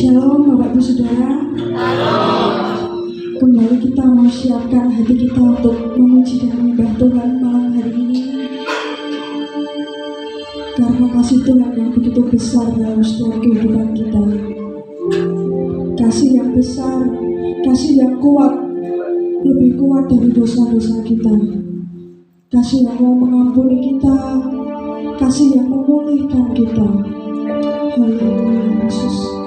Shalom Bapak Ibu Saudara. Kembali kita mau siapkan hati kita untuk memuji dan menyembah Tuhan malam hari ini. Karena kasih Tuhan yang begitu besar dalam setiap kehidupan kita. Kasih yang besar, kasih yang kuat, lebih kuat dari dosa-dosa kita. Kasih yang mau mengampuni kita, kasih yang memulihkan kita. Haleluya Yesus.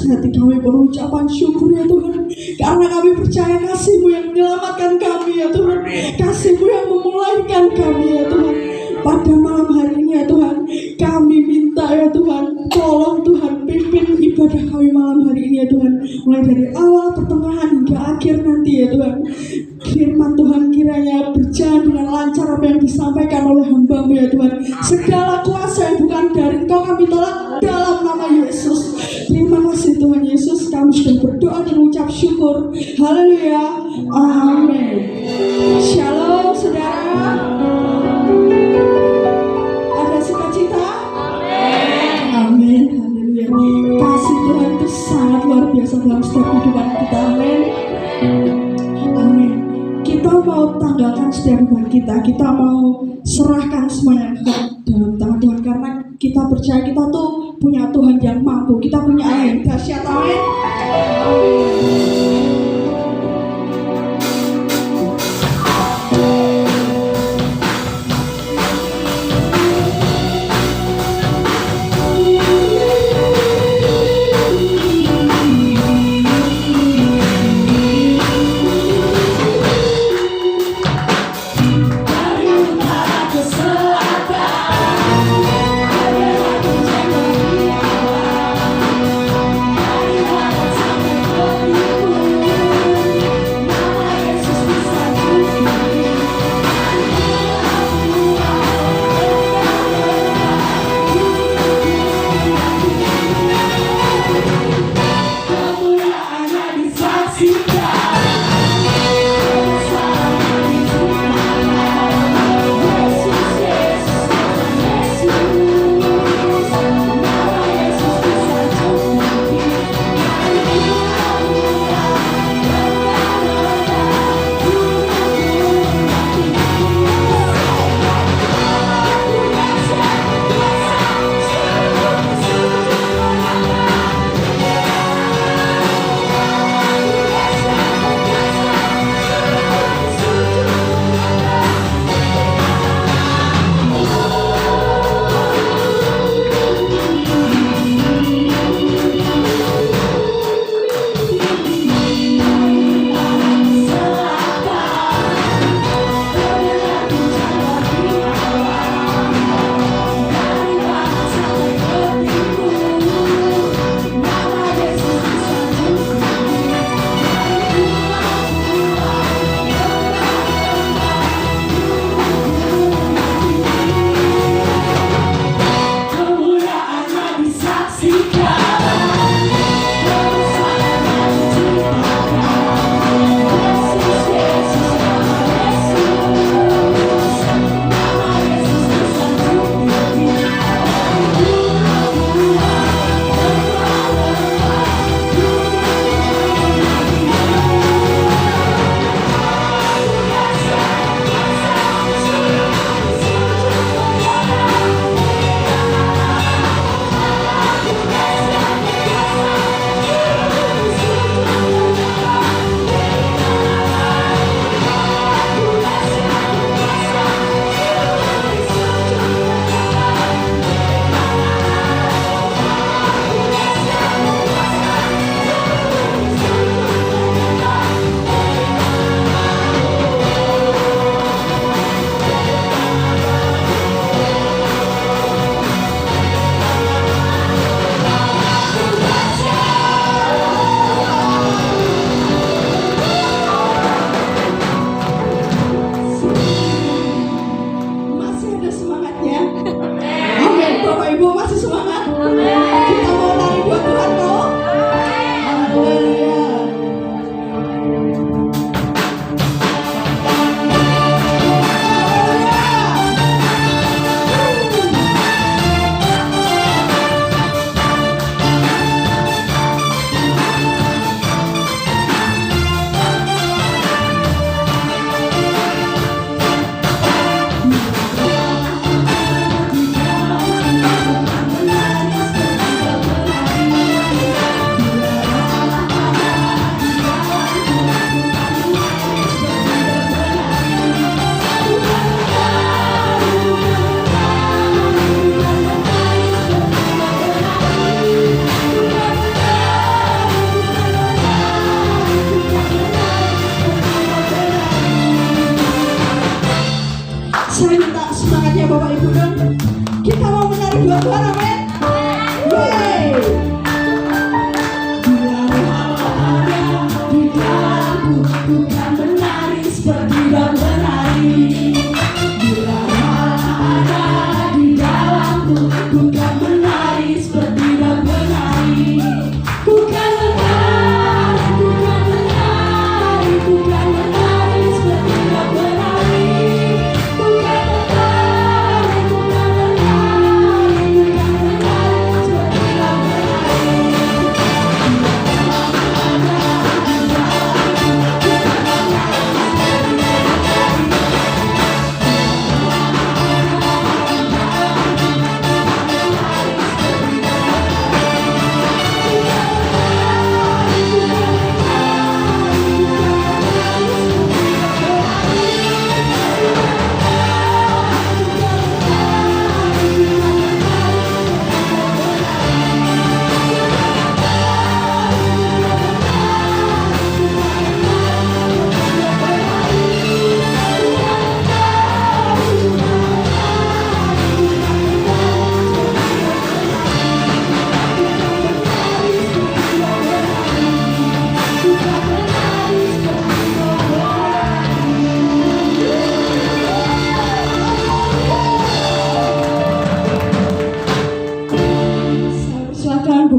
hati kami penuh ucapan syukur ya Tuhan. Karena kami percaya kasih-Mu yang menyelamatkan kami ya Tuhan. Kasih-Mu yang memulaikan kami ya Tuhan. Pada malam hari ini ya Tuhan, kami minta ya Tuhan, tolong Tuhan pimpin ibadah kami malam hari ini ya Tuhan. Mulai dari awal, pertengahan hingga akhir nanti ya Tuhan. Firman Tuhan kiranya berjalan dengan lancar apa yang disampaikan oleh hamba-Mu ya Tuhan. Segala kuasa yang bukan dari Engkau kami tolak dalam nama Yesus. Terima kasih Tuhan Yesus, kami sudah berdoa dan mengucap syukur. Haleluya, amin. Shalom saudara. Ada sukacita? Amin. Haleluya. Kasih Tuhan itu sangat luar biasa dalam setiap kehidupan kita. Amin. Amin. Kita mau tanggalkan setiap beban kita. Kita mau serahkan semuanya ke dalam tangan Tuhan. Karena kita percaya kita tuh punya Tuhan yang mampu. Kita punya Allah yang dahsyat. Amin.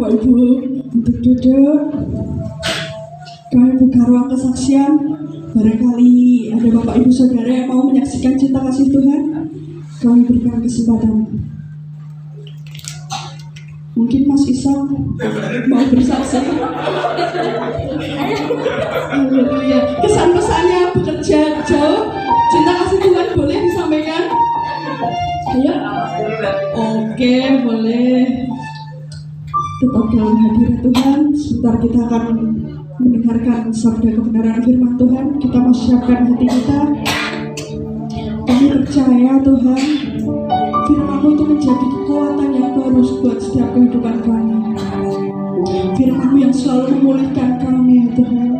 Bapak Ibu untuk duduk. Kami buka ruang kesaksian. Barangkali ada Bapak Ibu Saudara yang mau menyaksikan cinta kasih Tuhan, kami berikan kesempatan. Mungkin Mas Isak mau bersaksi. Haleluya. Kesan-pesannya bekerja jauh, cinta kasih Tuhan boleh disampaikan? Ayo. Oke, boleh. Tetap dalam hadirat Tuhan. Sebentar kita akan mendengarkan sabda kebenaran firman Tuhan. Kita mau siapkan hati kita. Kami percaya Tuhan, firman-Mu itu menjadi kekuatan yang baru buat setiap kehidupan kami. Firman-Mu yang selalu memulihkan kami ya Tuhan.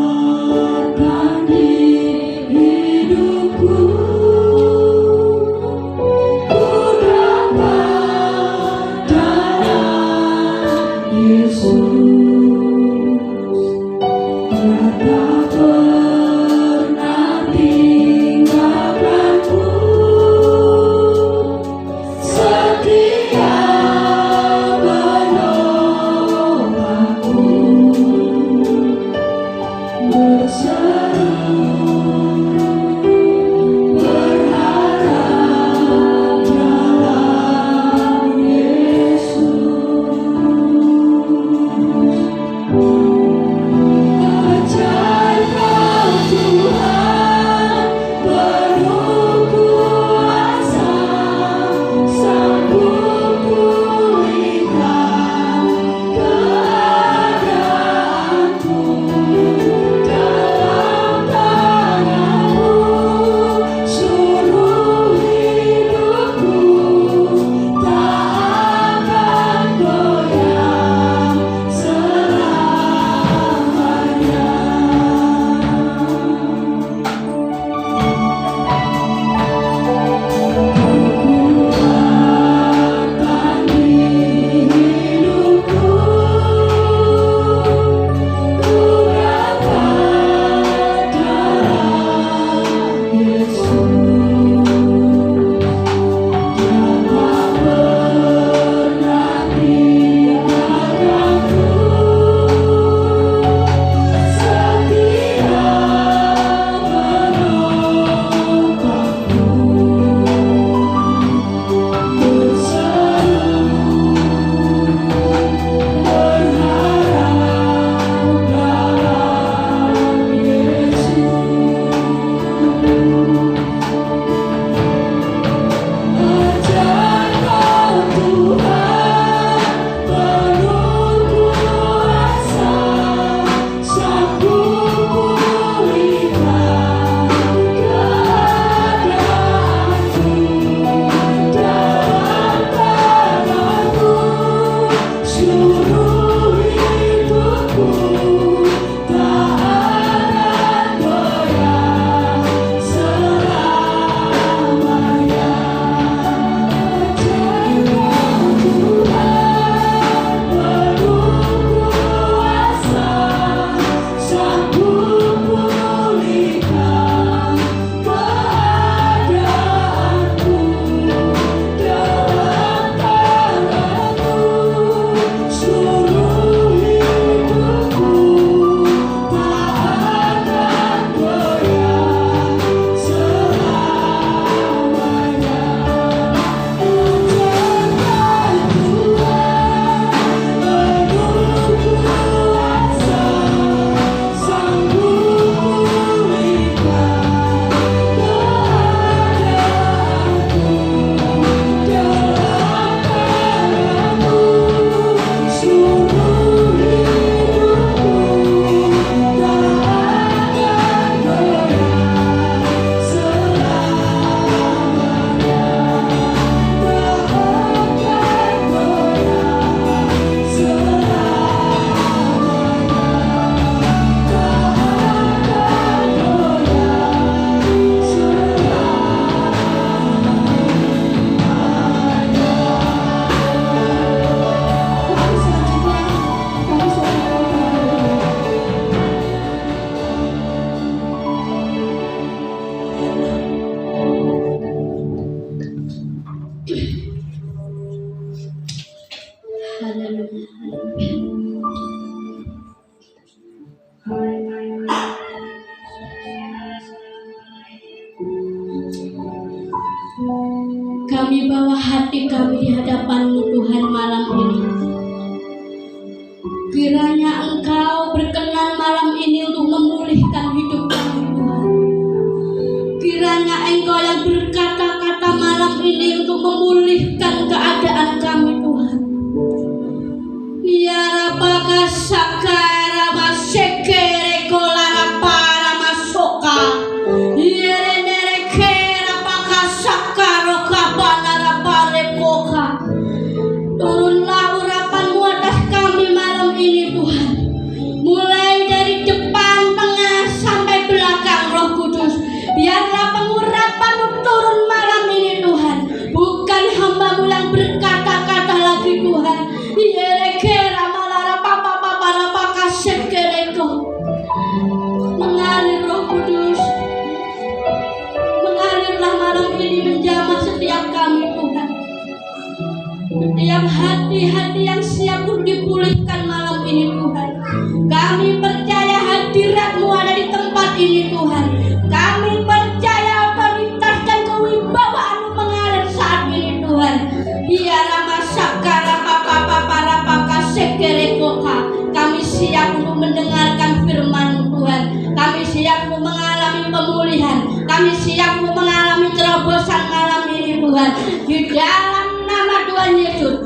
Kekuatan di hidupku, ku dapat dalam Yesus. Dia tak pernah tinggalkan. Kami bawa hati kami di hadapan-Mu Tuhan malam ini. Kiranya Engkau berkenan malam ini untuk memulihkan hidup kami Tuhan. Kiranya Engkau yang berkata-kata malam ini untuk memulihkan keadaan kami Tuhan. Ya Rabaka Sakara Masekere Kolara Para Masoka. Yerenere Kera Baka Sakaro Kabanara Pare Poka. Turunlah urapan-Mu atas kami malam ini Tuhan. Mulai dari depan, tengah sampai belakang Roh Kudus. Biarlah pengurapan-Mu turun malam ini Tuhan. Bukan hamba-Mu yang berkata-kata lagi Tuhan. Yerekera malara papa papa rapaka sekereko. Mengalir Roh Kudus. Mengalirlah malam ini menjamah setiap kami Tuhan. Setiap hati-hati yang siap untuk dipulihkan malam ini Tuhan. Kami percaya hadirat-Mu ada di tempat ini Tuhan. Kami percaya otoritas dan kewibawaan-Mu mengalir saat ini Tuhan. Biarlah masakara papa rapaka sekerekoka. Kami siap untuk mendengarkan firman-Mu Tuhan. Kami siap untuk mengalami pemulihan. Kami siap untuk mengalami terobosan malam ini Tuhan. Di dalam nama Tuhan Yesus,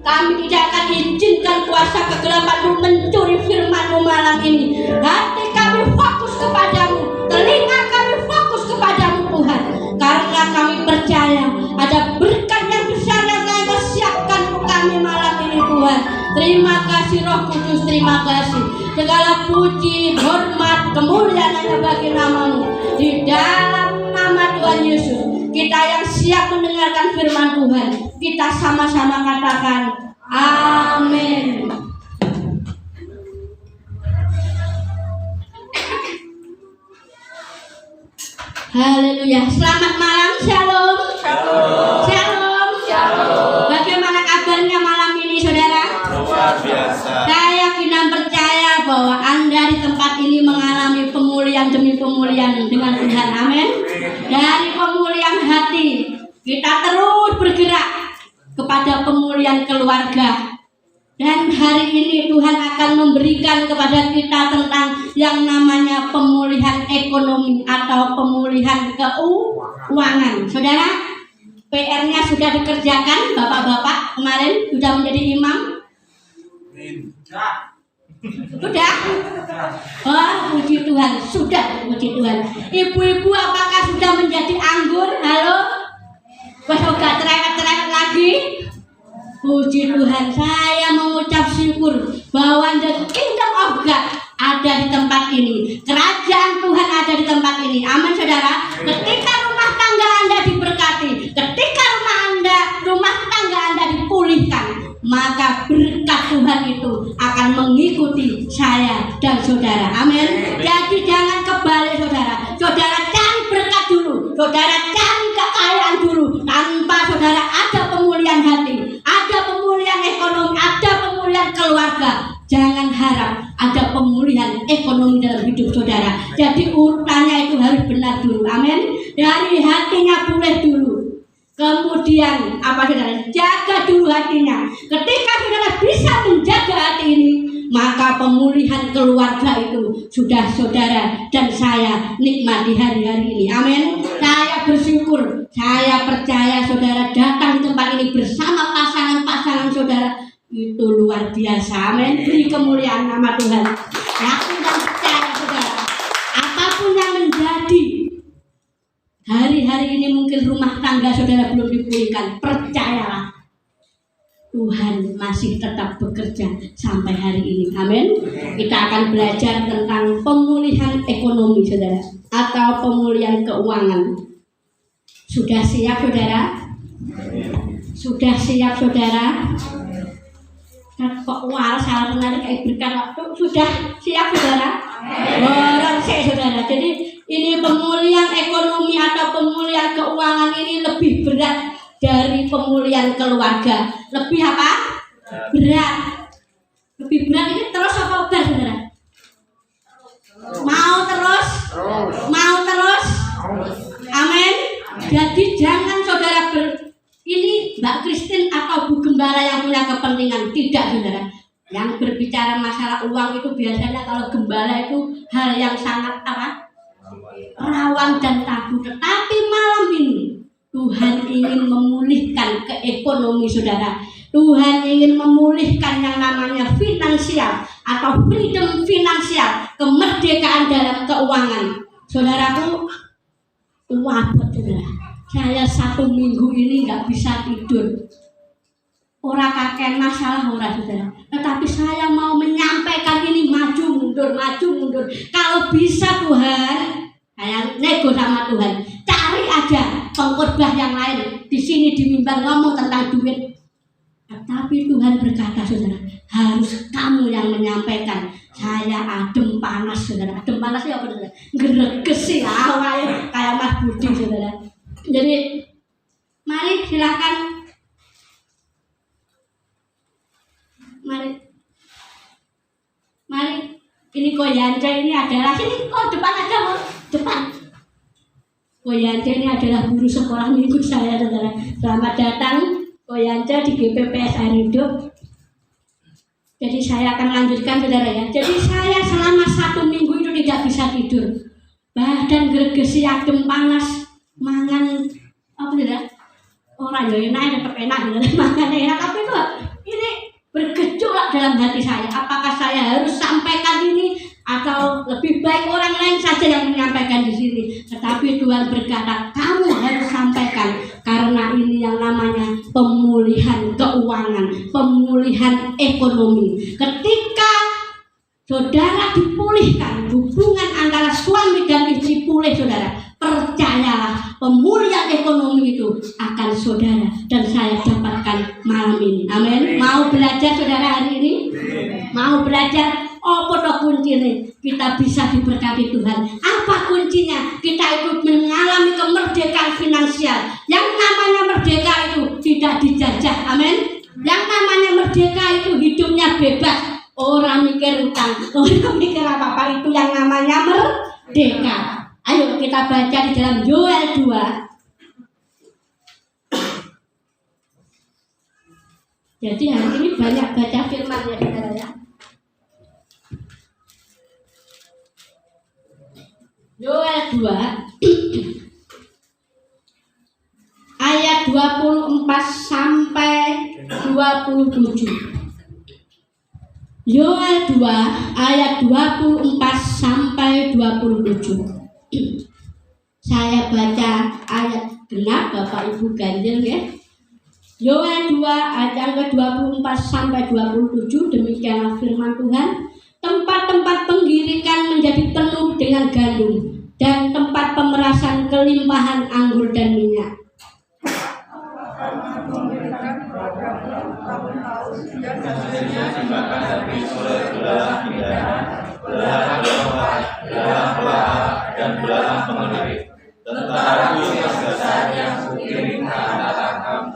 kami tidak akan izinkan kuasa kegelapan-Mu mencuri firman-Mu malam ini. Hati kami fokus kepadamu, telinga kami fokus kepadamu Tuhan. Karena kami percaya ada berkat yang besar yang Kau siapkan untuk kami malam ini Tuhan. Terima kasih Roh Kudus, terima kasih. Segala puji, hormat, kemuliaan hanya bagi nama-Mu. Di dalam nama Tuhan Yesus, kita yang siap mendengarkan firman Tuhan, kita sama-sama katakan amin. Haleluya. Selamat malam, shalom. Shalom. Bagaimana kabarnya malam ini saudara? Luar biasa. Saya yakin dan percaya bahwa Anda di tempat ini mengalami pemulihan demi pemulihan dengan Tuhan. Amin. Dari pemulihan hati, kita terus bergerak kepada pemulihan keluarga. Dan hari ini Tuhan akan memberikan kepada kita tentang yang namanya pemulihan ekonomi atau pemulihan keuangan. Saudara, PR-nya sudah dikerjakan, bapak-bapak kemarin sudah menjadi imam? Sudah? Oh, puji Tuhan, sudah, puji Tuhan. Ibu-ibu apakah sudah menjadi anggur? Halo? Wah, udah cerewet-cerewet lagi? Puji Tuhan, saya mengucap syukur bahwa the kingdom of God ada di tempat ini. Kerajaan Tuhan ada di tempat ini. Amin saudara. Ketika rumah tangga Anda diberkati, ketika rumah tangga Anda dipulihkan, maka berkat Tuhan itu akan mengikuti saya dan saudara. Amin. Jadi jangan kebalik saudara. Saudara cari berkat dulu. Saudara cari kekayaan dulu. Tanpa saudara ada pemulihan hati, ada pemulihan ekonomi, ada pemulihan keluarga, jangan harap ada pemulihan ekonomi dalam hidup saudara. Jadi urutannya itu harus benar dulu. Amin. Dari hatinya pulih dulu. Kemudian apa saudara? Jaga dulu hatinya. Ketika saudara bisa menjaga hati ini, maka pemulihan keluarga itu sudah saudara dan saya nikmati hari-hari ini. Amin. Saya bersyukur, saya percaya saudara datang di tempat ini bersama pasangan-pasangan saudara itu luar biasa. Amin. Beri kemuliaan nama Tuhan. Yakin dan percaya saudara, apapun yang menjadi hari-hari ini, mungkin rumah tangga saudara belum dipulihkan, percayalah Tuhan masih tetap bekerja sampai hari ini. Amin. Kita akan belajar tentang pemulihan ekonomi saudara, atau pemulihan keuangan. Sudah siap saudara? Sudah siap saudara? Kok waras salah menarik kayak berikan waktu. Sudah siap saudara? Orang saudara. Jadi ini pemulihan ekonomi atau pemulihan keuangan ini lebih berat dari pemulihan keluarga. Lebih apa? Berat. Lebih berat ini terus apa udah saudara? Mau terus? Mau terus? Amin. Jadi jangan saudara gembala yang punya kepentingan. Tidak, saudara. Yang berbicara masalah uang itu biasanya kalau gembala itu hal yang sangat rawan dan tabu. Tetapi malam ini Tuhan ingin memulihkan ke ekonomi saudara. Tuhan ingin memulihkan yang namanya finansial atau freedom finansial, kemerdekaan dalam keuangan. Saudaraku, wabot saudara. Saya 1 minggu ini nggak bisa tidur. Orang kakek masalah orang saudara. Tetapi saya mau menyampaikan ini maju mundur. Kalau bisa Tuhan, saya nego sama Tuhan. Cari aja pengkhotbah yang lain. Di sini di mimbar ngomong tentang duit. Tetapi Tuhan berkata saudara, harus kamu yang menyampaikan. Saya adem panas saudara. Adem panasnya apa saudara? Geregesi awalnya kayak Mas Budi saudara. Jadi mari silakan. Mari. Ini Koyance ini adalah sini depan aja mau depan. Koyance ini adalah guru sekolah minggu saya saudara. Selamat datang Koyance di GPPS Air Hidup. Jadi saya akan lanjutkan saudara ya. Jadi saya selama 1 minggu itu tidak bisa tidur. Badan gregesi adem panas, mangan apa saudara? Orang ya enak tetap enak saudara. Makan enak tapi itu ini bergejolak dalam hati saya. Apakah saya harus sampaikan ini atau lebih baik orang lain saja yang menyampaikan di sini? Tetapi Tuhan berkata, kamu harus sampaikan karena ini yang namanya pemulihan keuangan, pemulihan ekonomi. Ketika saudara dipulihkan, hubungan antara suami dan istri pulih saudara, percayalah pemulihan ekonomi itu akan saudara dan saya dapatkan malam ini. Amin. Mau belajar saudara hari ini? Mau belajar? Apa toh kuncinya? Kita bisa diberkati Tuhan. Apa kuncinya? Kita itu mengalami kemerdekaan finansial. Yang namanya merdeka itu tidak dijajah. Amin. Yang namanya merdeka itu hidupnya bebas. Orang mikir utang, orang mikir apa-apa, itu yang namanya merdeka. Ayo kita baca di dalam Yoel 2. Jadi hari ini banyak baca firman ya saudara ya. Yoel 2 ayat 24 sampai 27. Yoel 2 ayat 24 sampai 27. Saya baca ayat genap Bapak Ibu ganjil ya. Yoel 2 ayat ke-24 sampai 27, demikianlah firman Tuhan. Tempat-tempat penggirikan menjadi penuh dengan gandum dan tempat pemerasan kelimpahan anggur dan minyak. Dan belalang pengerik tentara besar yang kukirim ke antara kamu.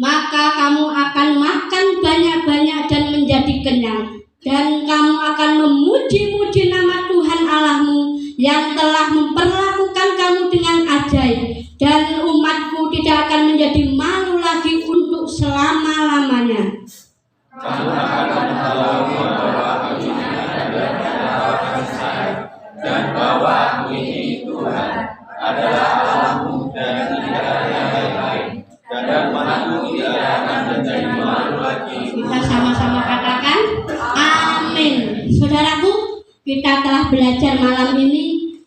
Maka kamu akan makan banyak-banyak dan menjadi kenyang, dan kamu akan memuji-muji nama Tuhan Allahmu yang telah memperlakukan kamu dengan ajaib, dan umatku tidak akan menjadi malu lagi untuk selama-lamanya. Kamu akan mengetahui bahwa aku ini adalah saya, dan bahwa aku ini Tuhan adalah Allahmu dan tidak ada yang lain, dan umatku tidak akan menjadi malu lagi. Kita sama-sama katakan amin. Saudaraku, kita telah belajar malam ini.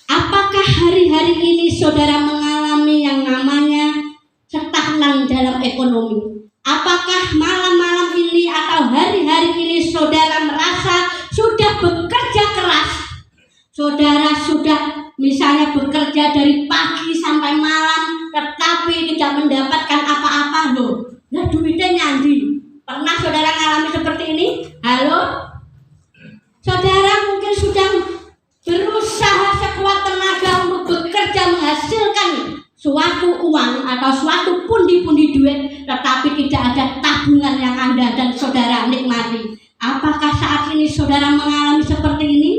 Apakah hari-hari ini saudara mengalami yang namanya stagnan dalam ekonomi? Apakah malam-malam ini atau hari-hari ini saudara merasa sudah bekerja keras? Saudara sudah misalnya bekerja dari pagi sampai malam, tetapi tidak mendapatkan apa-apa loh. Nah duitnya nyandi. Pernah saudara mengalami seperti ini? Halo? Saudara mungkin sudah berusaha sekuat tenaga untuk bekerja menghasilkan suatu uang atau suatu pundi-pundi duit, tetapi tidak ada tabungan yang Anda dan saudara nikmati. Apakah saat ini saudara mengalami seperti ini?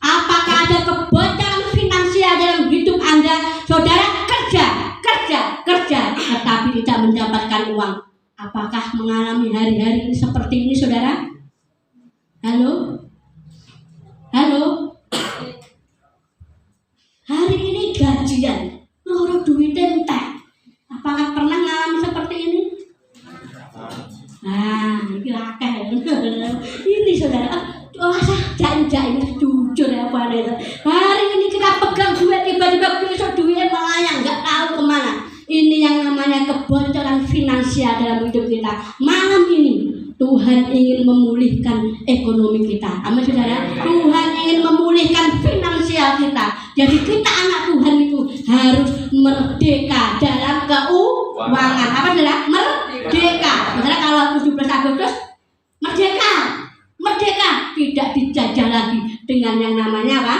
Apakah ada kebocoran finansial dalam hidup Anda? Saudara kerja, tetapi tidak mendapatkan uang. Apakah mengalami hari-hari ini seperti ini, saudara? Halo? Halo? Hari ini gajian, loro duit entek. Apakah pernah mengalami seperti ini? Nah, ini akeh. Ini saudara, jangan ini jujur ya Pak. Hari ini kita pegang duit, tiba-tiba besok duitnya melayang, nggak tahu kemana. Ini yang namanya kebocoran finansial dalam hidup kita. Malam ini Tuhan ingin memulihkan ekonomi kita. Amin saudara. Tuhan ingin memulihkan finansial kita. Jadi kita anak Tuhan itu harus merdeka dalam keuangan. Apa saudara? Merdeka. Saudara kalau 17 Agustus merdeka. Merdeka, tidak dijajah lagi dengan yang namanya apa?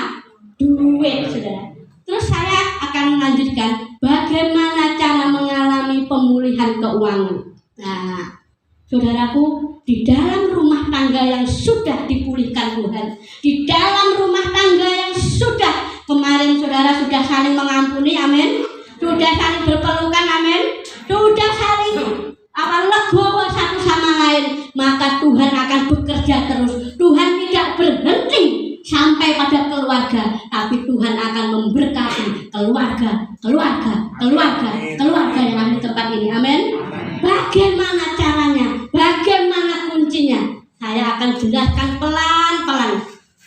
Duit, saudara. Terus saya akan melanjutkan bagaimana cara mengalami pemulihan keuangan. Nah, saudaraku, di dalam rumah tangga yang sudah dipulihkan Tuhan, di dalam rumah tangga yang sudah kemarin saudara sudah saling mengampuni, amin. Sudah saling berpelukan, amin. Sudah saling legowo satu sama lain, maka Tuhan akan bekerja terus. Tuhan tidak berhenti sampai pada keluarga, tapi Tuhan akan memberkati keluarga yang ada di tempat ini, amin. Bagaimana caranya? Bagaimana kuncinya? Saya akan jelaskan pelan-pelan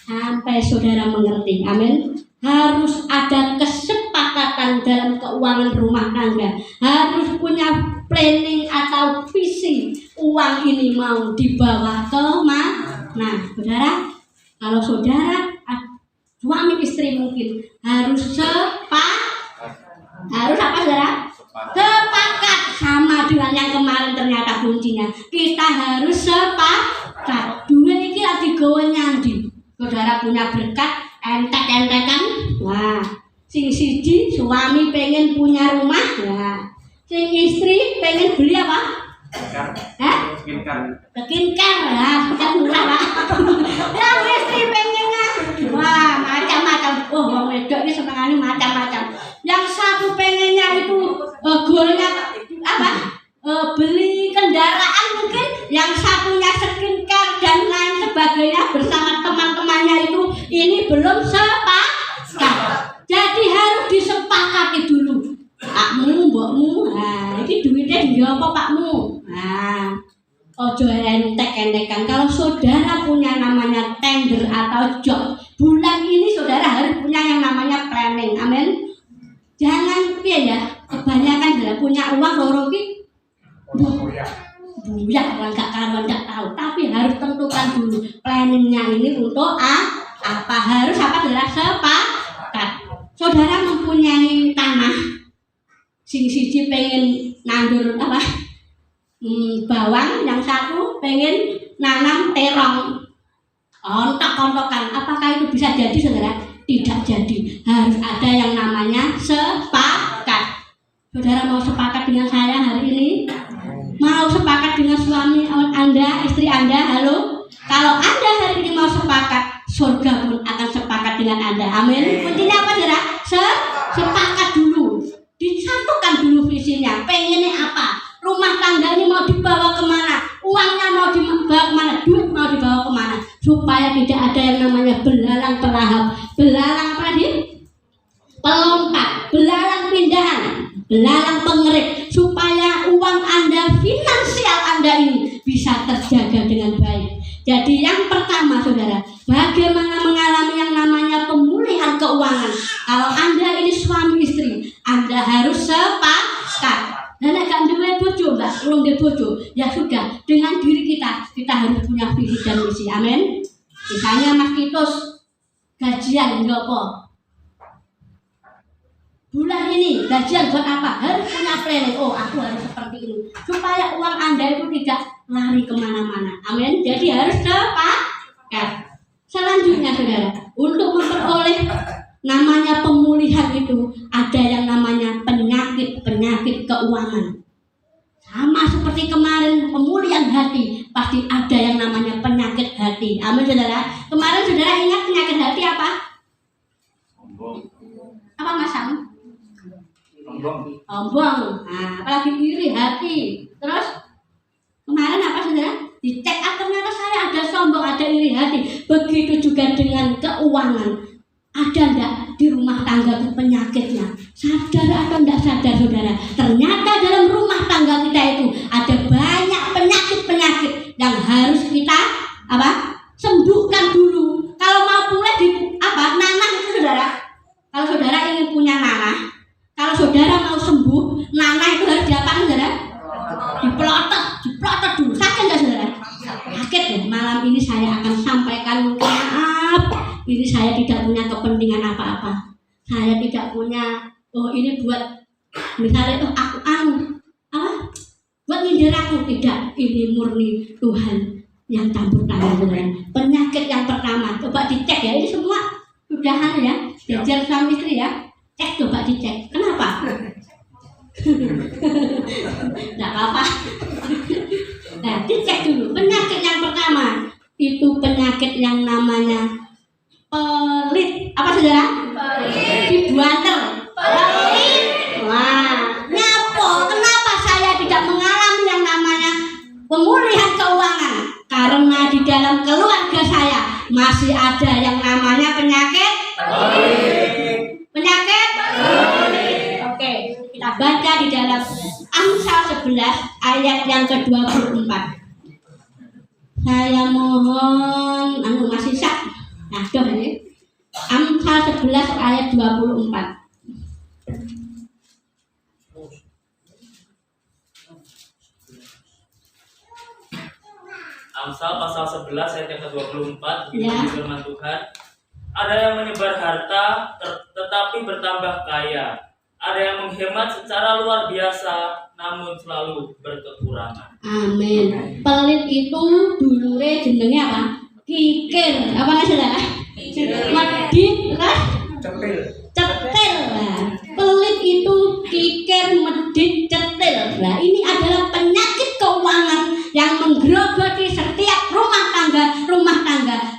sampai saudara mengerti, amin. Harus ada kesepakatan dalam keuangan rumah tangga. Harus punya planning atau visi. Uang ini mau dibawa ke mana? Nah, saudara, kalau saudara suami istri mungkin harus harus apa saudara? Sepakat sama dengan yang kemarin ternyata kuncinya. Kita harus sepakat. Dua ini lagi gawe nyandi. Saudara punya berkat entek-entekan. Wah, sing siji suami pengen punya rumah. Nah, sing istri pengen beli apa? Skincare ya, sudah murah Pak. Yang istri pengennya, wah macam-macam. Oh, wong wedok ini senengane macam-macam. Yang satu pengennya itu goalnya apa? Beli kendaraan mungkin. Yang satunya skincare dan lain sebagainya bersama teman-temannya itu. Ini belum sepakat. Jadi harus disepakati dulu. Pakmu, mbokmu, nah ini duitnya dia apa pakmu? Nah, ojo entek-entekan. Kalau saudara punya namanya tender atau job, bulan ini saudara harus punya yang namanya planning, amin. Jangan ya, kebanyakan saudara punya uang loro ki buyak orang gak karuan gak tahu, tapi harus tentukan dulu planningnya ini untuk apa, harus apa saudara sepakat. Saudara mempunyai tanah, siji pengen nandur apa bawang, yang satu pengen nanam terong, ontok-ontokan. Apakah itu bisa jadi saudara? Tidak jadi. Harus ada yang namanya sepakat. Saudara mau sepakat dengan saya hari ini? Mau sepakat dengan suami Anda, istri Anda? Halo? Kalau Anda hari ini mau sepakat, surga pun akan sepakat dengan Anda, amin. Kuncinya apa saudara? Sepakat dulu. Disatukan dulu visinya, pengennya apa, rumah tangga ini mau dibawa kemana, uangnya mau dibawa kemana, duit mau dibawa kemana, supaya tidak ada yang namanya belalang pelahap, belalang apa tadi? Pelompat, belalang pindahan, belalang pengerik, supaya uang Anda, finansial Anda ini bisa terjaga dengan baik. Jadi yang pertama saudara, bagaimana mengalami yang namanya pemulihan keuangan. Kalau Anda ini suami istri, Anda harus sepakat. Dan agak duwe bojo, Mbak, belum duwe bojo, ya sudah, dengan diri kita harus punya visi dan misi, amin. Misalnya Mas Titus gajian apa? Bulan ini gajian buat apa? Harus punya planning. Oh, aku harus seperti ini, supaya uang Anda itu tidak lari kemana-mana, amin. Jadi harus sepakat. Selanjutnya saudara, untuk memperoleh namanya pemulihan itu ada yang namanya penyakit keuangan. Sama seperti kemarin pemulihan hati, pasti ada yang namanya penyakit hati, amin saudara. Kemarin saudara ingat penyakit hati apa? Apa Mas Sam? Sombong. Nah, apalagi iri hati. Terus begitu juga dengan keuangan. Ada enggak di rumah tangga itu penyakitnya? Sadar atau enggak sadar saudara? Ternyata dalam rumah tangga kita itu ada banyak penyakit-penyakit yang harus kita sembuhkan dulu. Kalau mau pulih di nanah itu saudara. Kalau saudara ingin punya nanah, kalau saudara mau sembuh, nanah itu harus diapakan saudara? Diplotot dulu. Sakit enggak saudara? Sakit ya. Malam ini saya akan sampaikan maaf. Ini saya tidak punya kepentingan apa-apa. Saya tidak punya ini buat misalnya aku buat nyindir aku, tidak. Ini murni Tuhan yang campur tangan saudara. Penyakit yang pertama, coba dicek ya. Ini semua sudahan ya. Jajar suami istri ya. Cek, coba dicek. Kenapa? Tidak apa-apa. Nah, dicek dulu. Penyakit yang pertama itu penyakit yang namanya pelit. Apa saudara? Pelit. Dibuanter. Pelit. Wah, nyapo? Kenapa saya tidak mengalami yang namanya pemulihan keuangan? Karena di dalam keluarga saya masih ada yang namanya penyakit pelit. Penyakit pelit. Oke, kita baca di dalam Amsal 11 ayat yang ke-24. Saya mohon masih sak. Nah, doh ini Amsal 11 ayat 24. Amsal pasal 11 ayat yang ke-24 Ya. Firman Tuhan. Ada yang menyebar harta tetapi bertambah kaya. Ada yang menghemat secara luar biasa namun selalu berkekurangan. Amin. Pelit itu dulure jenenge apa? Kikir. Apa nggak saudara? Medit lah. Cetil. Nah, pelit itu kikir, medit, cetil. Nah, ini adalah penyakit keuangan yang menggerogoti setiap rumah tangga.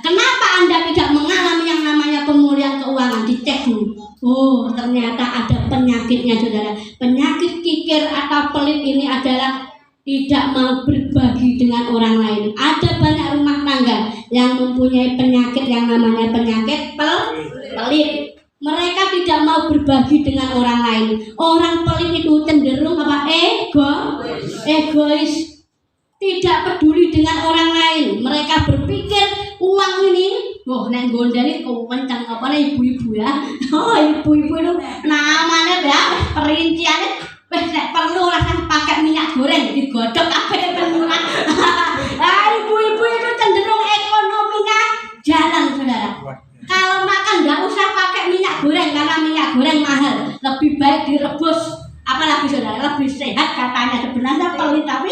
Kenapa Anda tidak mengalami yang namanya pemulihan keuangan? Dicek dulu. Oh, ternyata ada penyakitnya saudara. Penyakit kikir atau pelit ini adalah tidak mau berbagi dengan orang lain. Ada banyak rumah tangga yang mempunyai penyakit yang namanya penyakit pelit. Mereka tidak mau berbagi dengan orang lain. Orang pelit itu cenderung egois. Tidak peduli dengan orang lain. Mereka berpikir uang ini, nek gondani kencang ibu-ibu ya. Ibu-ibu itu namanya ya perinciannya nek perlu rasanya pakai minyak goreng digodok kabeh murah. Ibu-ibu itu cenderung ekonominya jalan saudara. Kalau makan nggak usah pakai minyak goreng karena minyak goreng mahal. Lebih baik direbus. Apalagi saudara, lebih sehat katanya. Sebenarnya pelit tapi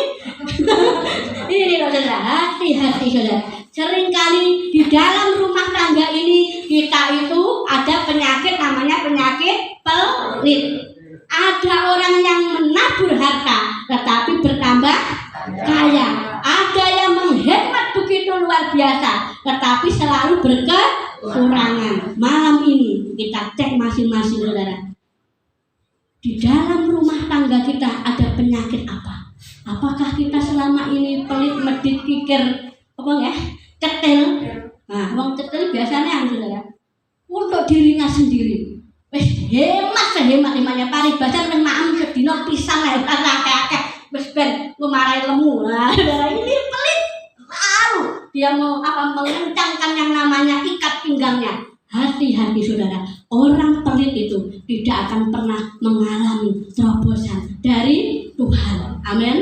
ini loh saudara, hati-hati saudara. Seringkali di dalam rumah tangga ini kita itu ada penyakit namanya penyakit pelit. Ada orang yang menabur harta tetapi bertambah kaya. Ada yang menghemat begitu luar biasa tetapi selalu berkekurangan. Malam ini kita cek masing-masing saudara. Di dalam rumah tangga kita ada penyakit apa? Apakah kita selama ini pelit, medit, kikir, cetil? Nah, wong cetil biasanya saudara untuk dirinya sendiri. Hemat sehemat-hematnya paribasan wis maem sedina pisan ae akeh-akeh wis ben ngomarahi lemu. Nah, saudara ini pelit. Lalu dia mau mengencangkan yang namanya ikat pinggangnya. Hati-hati saudara, orang pelit itu tidak akan pernah mengalami terobosan dari Tuhan. Amin.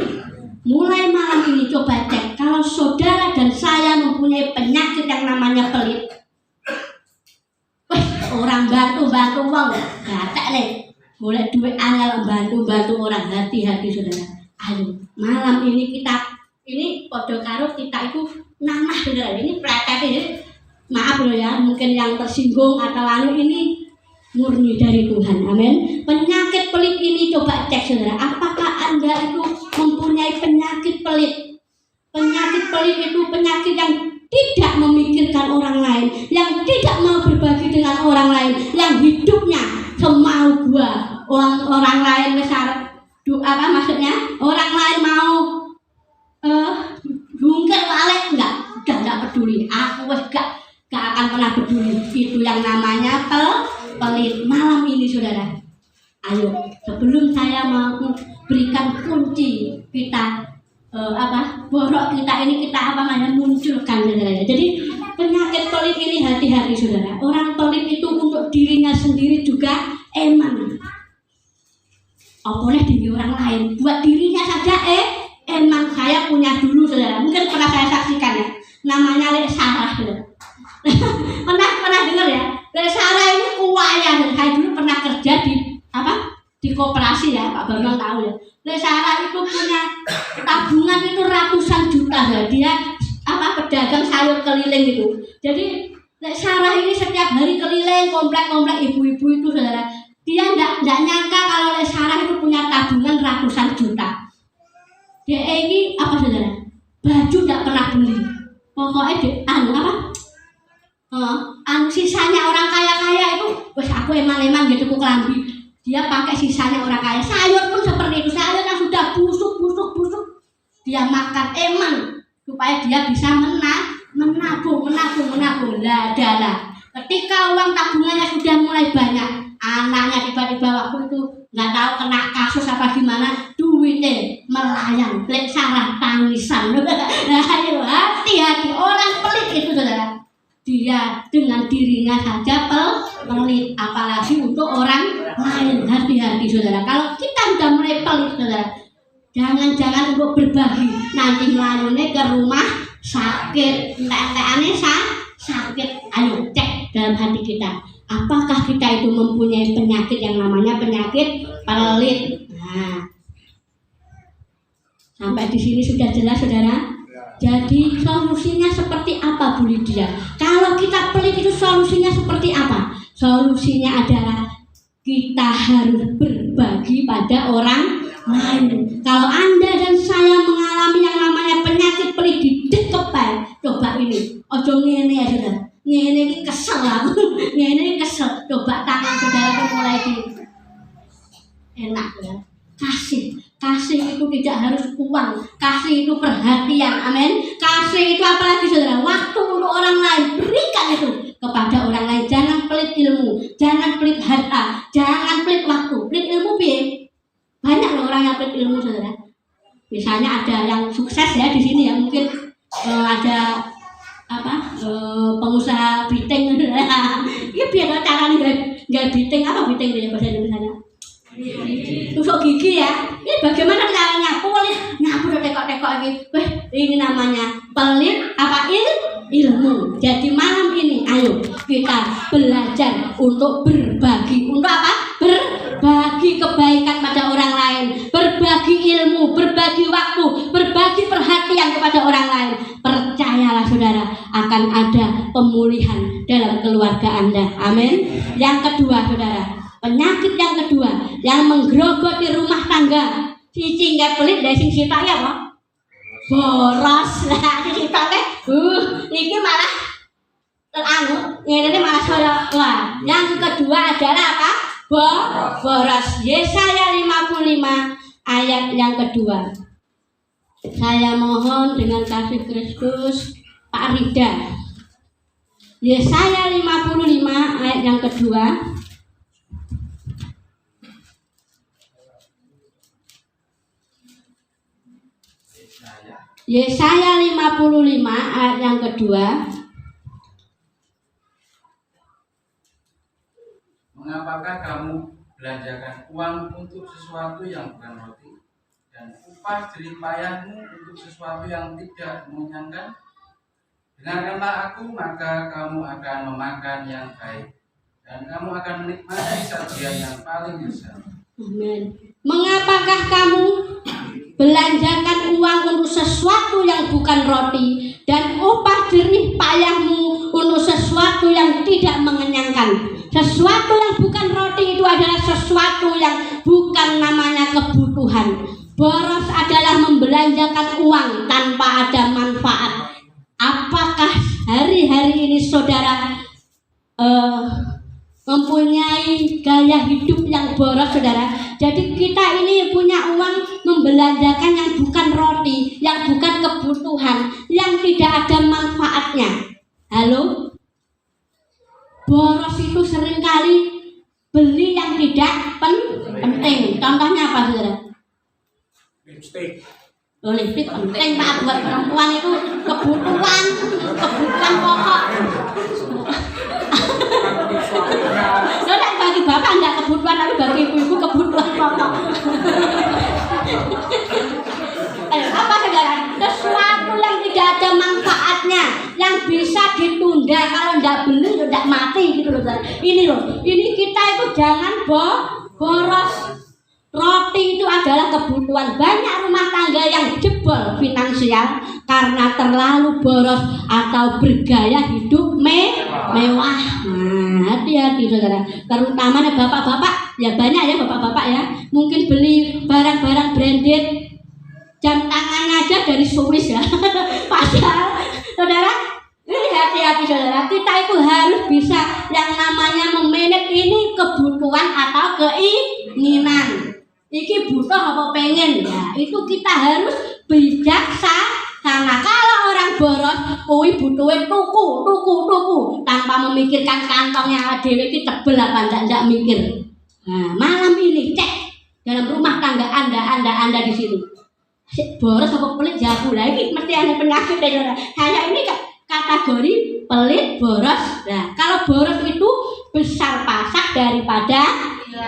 Mulai malam ini coba cek kalau saudara dan saya mempunyai penyakit yang namanya pelit. Orang bantu uang, gatek nih. Boleh duit angel bantu orang. Hati-hati saudara. Ayo, malam ini podo karo kita itu nanah saudara. Ini praktek ini. Maaf loh ya, mungkin yang tersinggung atau ini murni dari Tuhan. Amin. Penyakit pelit ini coba cek saudara. Apakah Anda itu mempunyai penyakit pelit? Penyakit pelit itu penyakit yang tidak memikirkan orang lain, yang tidak mau berbagi dengan orang lain, yang hidupnya semau gua. Orang lain besar maksudnya? Orang lain mau bungker balik enggak peduli. Aku wis gak saudara. Ayo, sebelum saya mau berikan kunci kita borok kita ini kita munculkan saudara. Jadi penyakit pelit ini hati-hati saudara. Orang pelit itu untuk dirinya sendiri juga eman. Apalagi diri orang lain, buat dirinya saja eman. Saya punya dulu saudara. Mungkin pernah saya saksikan ya. Namanya Lek Sarah saudara. pernah dengar ya? Lek Sarah ini kuaya. Saya dulu pernah kerja di koperasi ya, Pak Bambang tahu ya. Lek Sarah itu punya tabungan itu ratusan juta ya. Dia pedagang sayur keliling itu. Jadi Lek Sarah ini setiap hari keliling komplek-komplek ibu-ibu itu saudara. Dia enggak nyangka kalau Lek Sarah itu punya tabungan ratusan juta. Dia ini saudara? Baju enggak pernah beli. Pokoknya sisanya orang kaya-kaya itu wes aku emang gitu ku kelambi. Dia pakai sisanya orang kaya. Sayur pun seperti itu. Sayur yang sudah busuk. Dia makan eman supaya dia bisa menabung. Lah. Ketika uang tabungannya sudah mulai banyak, anaknya tiba-tiba waktu itu nggak tahu kena kasus apa gimana, duitnya melayang. Lek Sarah tangisan. Nah, ayo hati-hati orang pelit itu saudara. Dia dengan dirinya saja pelit, apalagi untuk orang lain. Hati-hati saudara. Kalau kita sudah mulai pelit saudara, jangan untuk berbagi, nanti melayunya ke rumah sakit, entek-entekannya sakit. Ayo cek dalam hati kita, apakah kita itu mempunyai penyakit yang namanya penyakit pelit. Nah, sampai di sini sudah jelas saudara. Jadi solusinya seperti apa Bu Lydia? Kalau kita pelit itu solusinya seperti apa? Solusinya adalah kita harus berbagi pada orang lain. Kalau Anda dan saya mengalami yang namanya penyakit pelit di dekepan, coba ini, ojo ngene ya saudara. Ngene ini kesel lah. Ngene ini kesel. Coba tangan saudara mulai di enak ya. Kasih itu tidak harus uang. Kasih itu perhatian. Amin. Kasih itu apalagi saudara? Waktu untuk orang lain. Berikan itu kepada orang lain. Jangan pelit ilmu, jangan pelit harta, jangan pelit waktu. Pelit ilmu piye? Banyak loh orang yang pelit ilmu saudara. Misalnya ada yang sukses ya di sini ya, mungkin ada pengusaha biting. Ini biar caranya nggak biting biting ya bahasa Indonesia. Tusuk gigi ya. Ini bagaimana caranya? Pelit nyapu tekok-tekok ini namanya pelit ilmu. Jadi malam ini ayo kita belajar untuk berbagi. Untuk apa? Berbagi kebaikan pada orang lain, berbagi ilmu, berbagi waktu, berbagi perhatian kepada orang lain. Percayalah saudara, akan ada pemulihan dalam keluarga Anda. Amin. Yang kedua saudara, penyakit yang kedua yang menggerogoti rumah tangga. Cici nggak pelit dari sing sitok ya Pak? Boros lah sitoknya. Ini malah ini malah saya. Wah, yang kedua adalah apa? Boros. Yesaya 55 ayat yang kedua. Saya mohon dengan kasih Kristus Pak Rida. Yesaya 55 ayat yang kedua. Yesaya 55 ayat yang kedua. Mengapakah kamu belanjakan uang untuk sesuatu yang bukan roti, dan upah jerih payahmu untuk sesuatu yang tidak mengenyangkan? Dengarkanlah aku, maka kamu akan memakan yang baik, dan kamu akan menikmati sajian yang paling besar. Amin. Mengapakah kamu belanjakan uang untuk sesuatu yang bukan roti, dan upah jerih payahmu untuk sesuatu yang tidak mengenyangkan? Sesuatu yang bukan roti itu adalah sesuatu yang bukan namanya kebutuhan. Boros adalah membelanjakan uang tanpa ada manfaat. Apakah hari-hari ini saudara mempunyai gaya hidup yang boros saudara? Jadi kita ini punya uang membelanjakan yang bukan roti, yang bukan kebutuhan, yang tidak ada manfaatnya. Halo? Boros itu seringkali beli yang tidak penting. Contohnya apa saudara? Lipstick. Lipstick penting Pak, buat perempuan itu kebutuhan pokok. Saudara, bagi bapak enggak kebutuhan, tapi bagi ibu-ibu kebutuhan pokok. Apa saudara? Sesuatu yang tidak ada manfaatnya, yang bisa ditunda, kalau enggak beli ya enggak mati gitu loh saudara. Ini kita itu jangan boros. Roti itu adalah kebutuhan. Banyak rumah tangga yang jebol finansial karena terlalu boros atau bergaya hidup mewah. Hati-hati saudara. Terutama bapak-bapak, ya banyak ya bapak-bapak ya. Mungkin beli barang-barang branded, jam tangannya aja dari Swiss ya. Padahal saudara, ini hati-hati saudara. Kita itu harus bisa yang namanya memanage ini kebutuhan atau keinginan. Iki butuh apa pengen ya, itu kita harus bijaksana. Kalau orang boros, kui butuhin tuku tanpa memikirkan kantongnya dhewe iki tebel apa ndak mikir. Nah, malam ini cek dalam rumah tangga Anda di sini. Boros apa pelit jago lah, ini mesti ada penyakit ya. Saya ini kategori pelit boros. Nah, kalau boros itu besar pasak daripada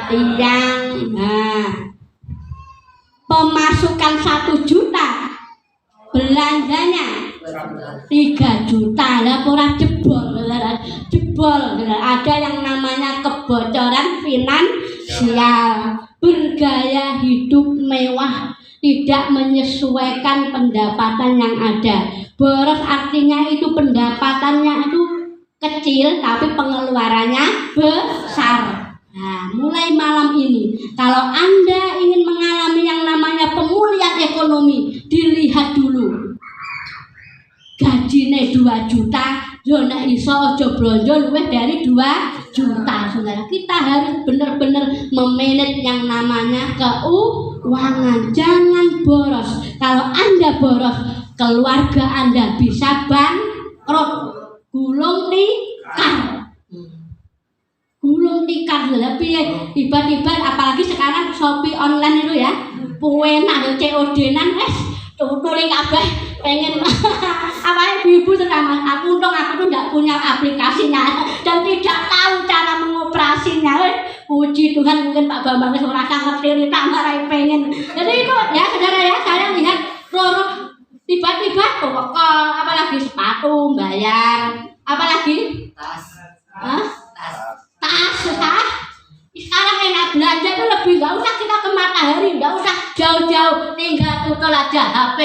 tiang. Nah, pemasukan 1 juta, belanjanya 3 juta, lah orang jebol. Ada yang namanya kebocoran finansial, bergaya hidup mewah, tidak menyesuaikan pendapatan yang ada. Boros artinya itu pendapatannya itu kecil tapi pengeluarannya besar. Nah, mulai malam ini, kalau Anda ingin mengalami yang namanya pemulihan ekonomi, dilihat dulu. Gajine 2 juta, yo nek iso aja blonjo luwih dari 2 juta, saudara. Kita harus benar-benar memanage yang namanya keuangan. Jangan boros. Kalau Anda boros, keluarga Anda bisa bangkrut, gulung tikar. Tapi tiba-tiba apalagi sekarang Shopee online itu ya, enak COD-nan tutuling kabeh pengen apa ibu terutama aku tuh enggak punya aplikasinya dan tidak tahu cara mengoperasinya. Puji Tuhan, mungkin Pak Bambang ora ngerti tambah pengen. Jadi itu ya saudara ya, saya lihat loro tiba-tiba toko apalagi sepatu bayar, apalagi tas. Sekarang enak belanja itu lebih, nggak usah kita ke Matahari, nggak usah jauh-jauh, tinggal tutul aja HP,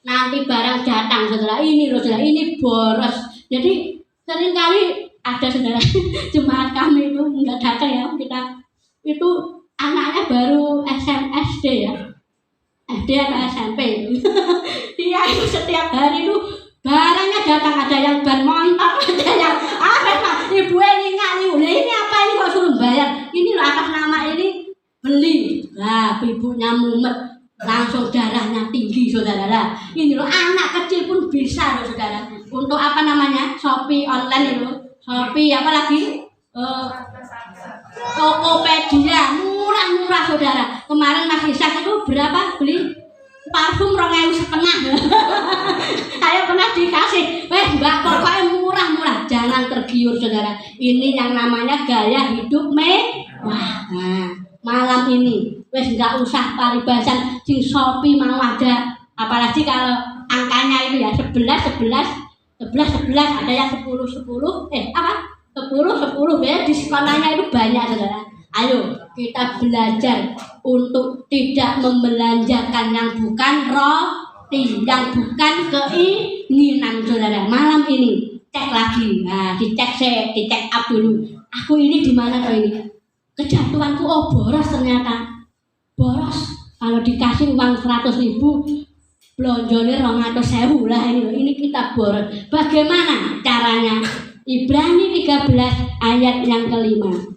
nanti barang datang saudara. Ini loh saudara, ini boros. Jadi seringkali ada saudara jemaat kami itu nggak datang ya, kita itu anaknya baru SD ya, SD atau SMP. Dia itu setiap hari itu barangnya datang, ada yang ban motor, ada yang ibu ini apa ini kok suruh bayar, ini loh atas nama ini beli. Nah, ibunya mumet, langsung darahnya tinggi saudara. Ini loh anak kecil pun bisa loh saudara. Untuk apa namanya Shopee online itu, Shopee apalagi Tokopedia, murah saudara. Kemarin Mas Isak itu berapa beli parfum 2.500. Saya pernah dikasih, mbak pokoknya murah, jangan tergiur saudara. Ini yang namanya gaya hidup mewah. Nah, malam ini nggak usah paribasan sing Shopee mau ada, apalagi kalau angkanya itu ya 11 ada yang 10 ya, diskonannya itu banyak saudara. Ayo kita belajar untuk tidak membelanjakan yang bukan roti, yang bukan keinginan saudara. Malam ini cek lagi, nah dicek up dulu. Aku ini di mana kok ini? Kejatuhanku boros ternyata. Boros. Kalau dikasih uang 100.000, blonjone 200.000 lah ini kita boros. Bagaimana caranya? Ibrani 13 ayat yang ke-5.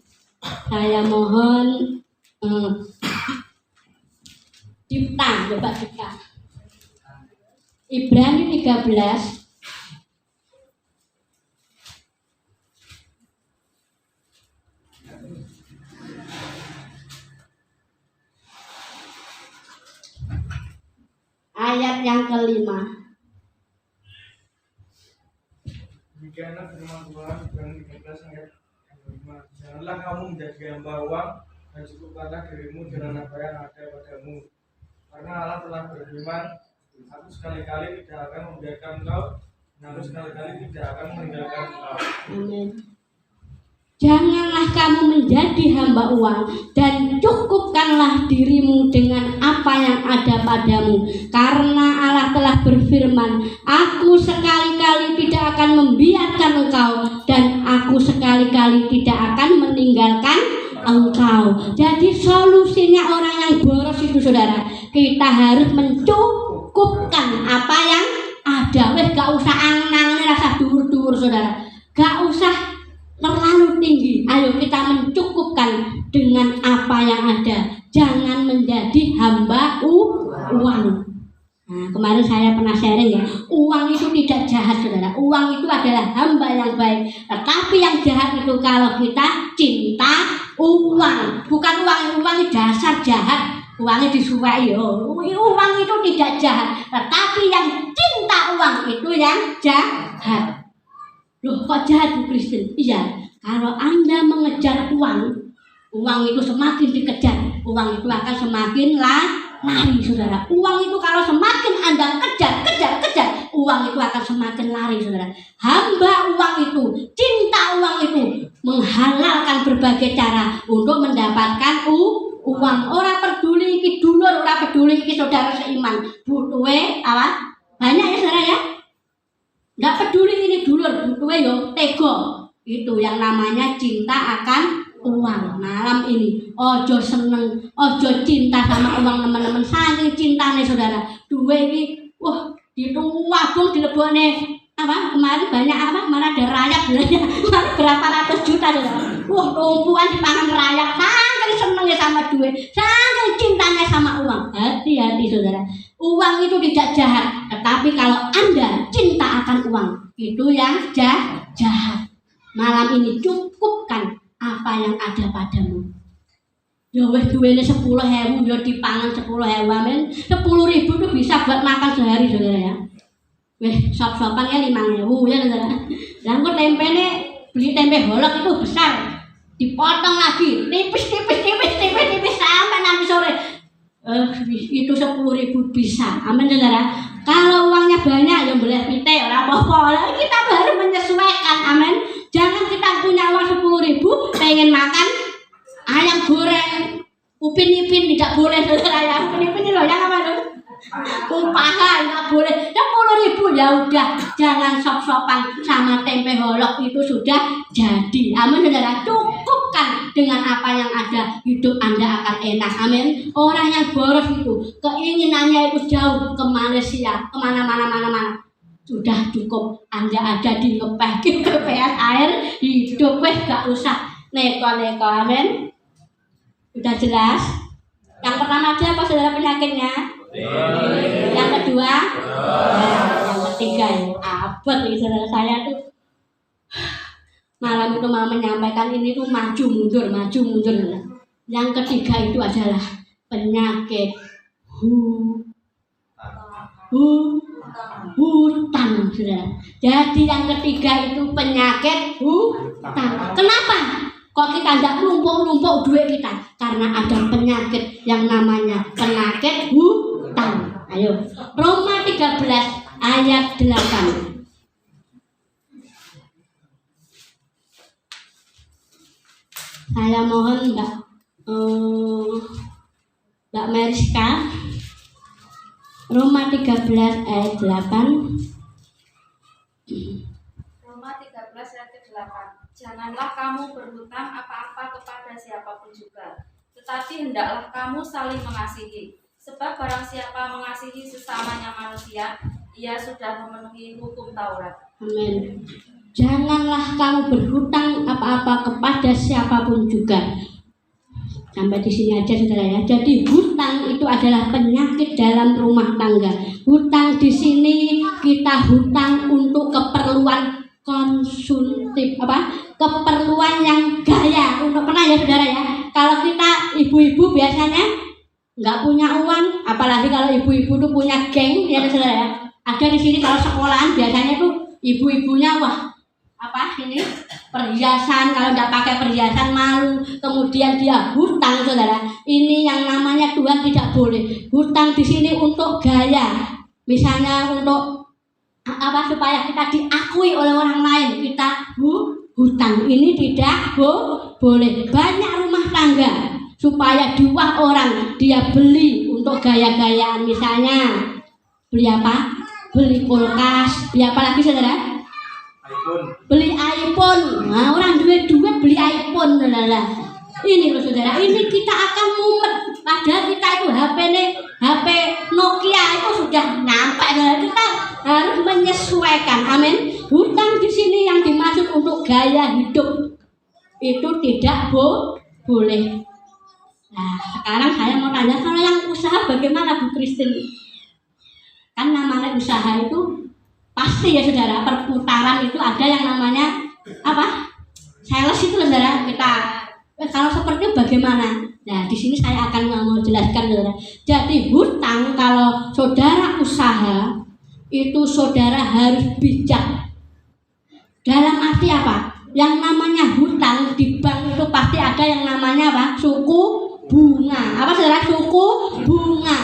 Saya mohon coba Cipta. Ibrani 13 ayat ayat yang kelima. Demikianlah firman Tuhan Ibrani 13 ayat yang kelima. Janganlah kamu menjadi hamba uang dan cukupkanlah dirimu dengan apa yang ada padamu. Karena Allah telah berfirman, aku sekali-kali tidak akan membiarkan engkau, dan aku sekali-kali tidak akan meninggalkan engkau. Amin. Janganlah kamu menjadi hamba uang dan cukupkanlah dirimu dengan apa yang ada padamu. Karena Allah telah berfirman, aku sekali-kali tidak akan membiarkan engkau dan aku sekali-kali tidak akan meninggalkan engkau. Jadi solusinya orang yang boros itu saudara, kita harus mencukupkan apa yang ada. Wes gak usah anang rasa dhuwur-dhuwur saudara, gak usah terlalu tinggi. Ayo kita mencukupkan dengan apa yang ada. Jangan menjadi hamba uang. Nah, kemarin saya pernah sharing ya, uang itu tidak jahat saudara. Uang itu adalah hamba yang baik. Tetapi yang jahat itu kalau kita cinta uang. Bukan uang itu dasar jahat. Uangnya disuai yo. Uang itu tidak jahat. Tetapi yang cinta uang itu yang jahat. Loh, kok jahat Bu Kristen? Iya, kalau Anda mengejar uang itu semakin dikejar, uang itu akan semakin lari saudara. Uang itu kalau semakin Anda kejar, uang itu akan semakin lari saudara. Hamba uang itu, cinta uang itu menghalalkan berbagai cara untuk mendapatkan uang. Orang peduli iki dulur, orang peduli iki saudara seiman. Butuhe apa? Banyak ya saudara ya. Nggak peduli ini dulur, butuhnya yo tego. Itu yang namanya cinta akan uang. Malam ini ojo seneng, ojo cinta sama uang teman-teman. Saking cintanya saudara. Duwe ini, wah itu wabung dilebokne apa? Kemarin banyak apa? Mana ada rayap berapa ratus juta saudara. Wah tumpuan dipangan rayap. Saking senengnya sama duit, saking cintanya sama uang. Hati-hati saudara. Uang itu tidak jahat, tetapi kalau Anda cinta akan uang, itu yang jahat. Malam ini cukupkan apa yang ada padamu. Ya wes duwene 10.000 ya dipangan 10.000 amin. 10.000 itu bisa buat makan sehari saudara ya. Weh sop-sopan ya 5.000 ya saudara. Dan kok tempene beli tempe holok itu besar, dipotong lagi tipis sampai nanti sore. Itu 10.000 bisa, amin saudara. Kalau uangnya banyak ya boleh pite ora apa-apa. Kita baru menyesuaikan, amin. Jangan kita punya uang 10.000 pengen makan ayam goreng upin-ipin, tidak boleh saudara ya. Upin-ipin loh yang apa tuh? Kumpahan nggak boleh. 10.000 ya udah, jangan sop-sopan sama tempe holok itu sudah jadi, amin saudara. Cukupkan dengan apa yang ada, hidup Anda akan enak, amin. Orang yang boros itu keinginannya itu jauh ke Malaysia, kemana-mana, sudah cukup. Anda ada di ngepeh air hidup, weh gak usah neko-neko, amin. Sudah jelas. Yang pertama aja apa saudara penyakitnya? Yang kedua, yang ketiga ya abot nih saudara. Saya tuh malam itu mau menyampaikan ini tuh maju mundur. Yang ketiga itu adalah penyakit hutang saudara. Jadi yang ketiga itu penyakit hutang. Kenapa? Kok kita tidak numpuk duit kita? Karena ada penyakit yang namanya penyakit hutang. Ayo, Roma 13 ayat 8. Saya mohon Mbak Meriska, Roma 13 ayat 8. Roma 13 ayat 8. Janganlah kamu berhutang apa-apa kepada siapapun juga, tetapi hendaklah kamu saling mengasihi. Sebab barang siapa mengasihi sesamanya manusia, ia sudah memenuhi hukum Taurat. Amin. Janganlah kamu berhutang apa-apa kepada siapapun juga. Sampai di sini aja saudara ya. Jadi hutang itu adalah penyakit dalam rumah tangga. Hutang di sini kita hutang untuk keperluan konsumtif, keperluan yang gaya. Untuk pernah ya saudara ya. Kalau kita ibu-ibu biasanya nggak punya uang, apalagi kalau ibu-ibu tuh punya geng, ya saudara ya. Ada di sini kalau sekolahan biasanya tuh ibu-ibunya wah apa ini perhiasan, kalau nggak pakai perhiasan malu, kemudian dia hutang saudara. Ini yang namanya Tuhan tidak boleh. Hutang di sini untuk gaya, misalnya untuk apa supaya kita diakui oleh orang lain, kita hutang. Ini tidak boleh. Banyak rumah tangga supaya dua orang dia beli untuk gaya-gayaan, misalnya beli apa? Beli kulkas, beli apa lagi saudara? Beli iPhone. Nah, orang duit beli iPhone saudara. Ini loh saudara, ini kita akan mumet. Padahal kita itu HP Nokia itu sudah nyampe saudara. Kita harus menyesuaikan. Amin. Hutang di sini yang dimaksud untuk gaya hidup itu tidak boleh. Nah, sekarang saya mau tanya, kalau yang usaha bagaimana Bu Kristin? Kan namanya usaha itu pasti ya saudara, perputaran itu ada yang namanya apa? Sales itu saudara. Kita kalau seperti itu bagaimana? Nah, di sini saya akan mau jelaskan saudara. Jadi hutang kalau saudara usaha itu saudara harus bijak. Dalam arti apa? Yang namanya hutang di bank itu pasti ada yang namanya apa? Suku bunga. Apa saudara? Suku bunga.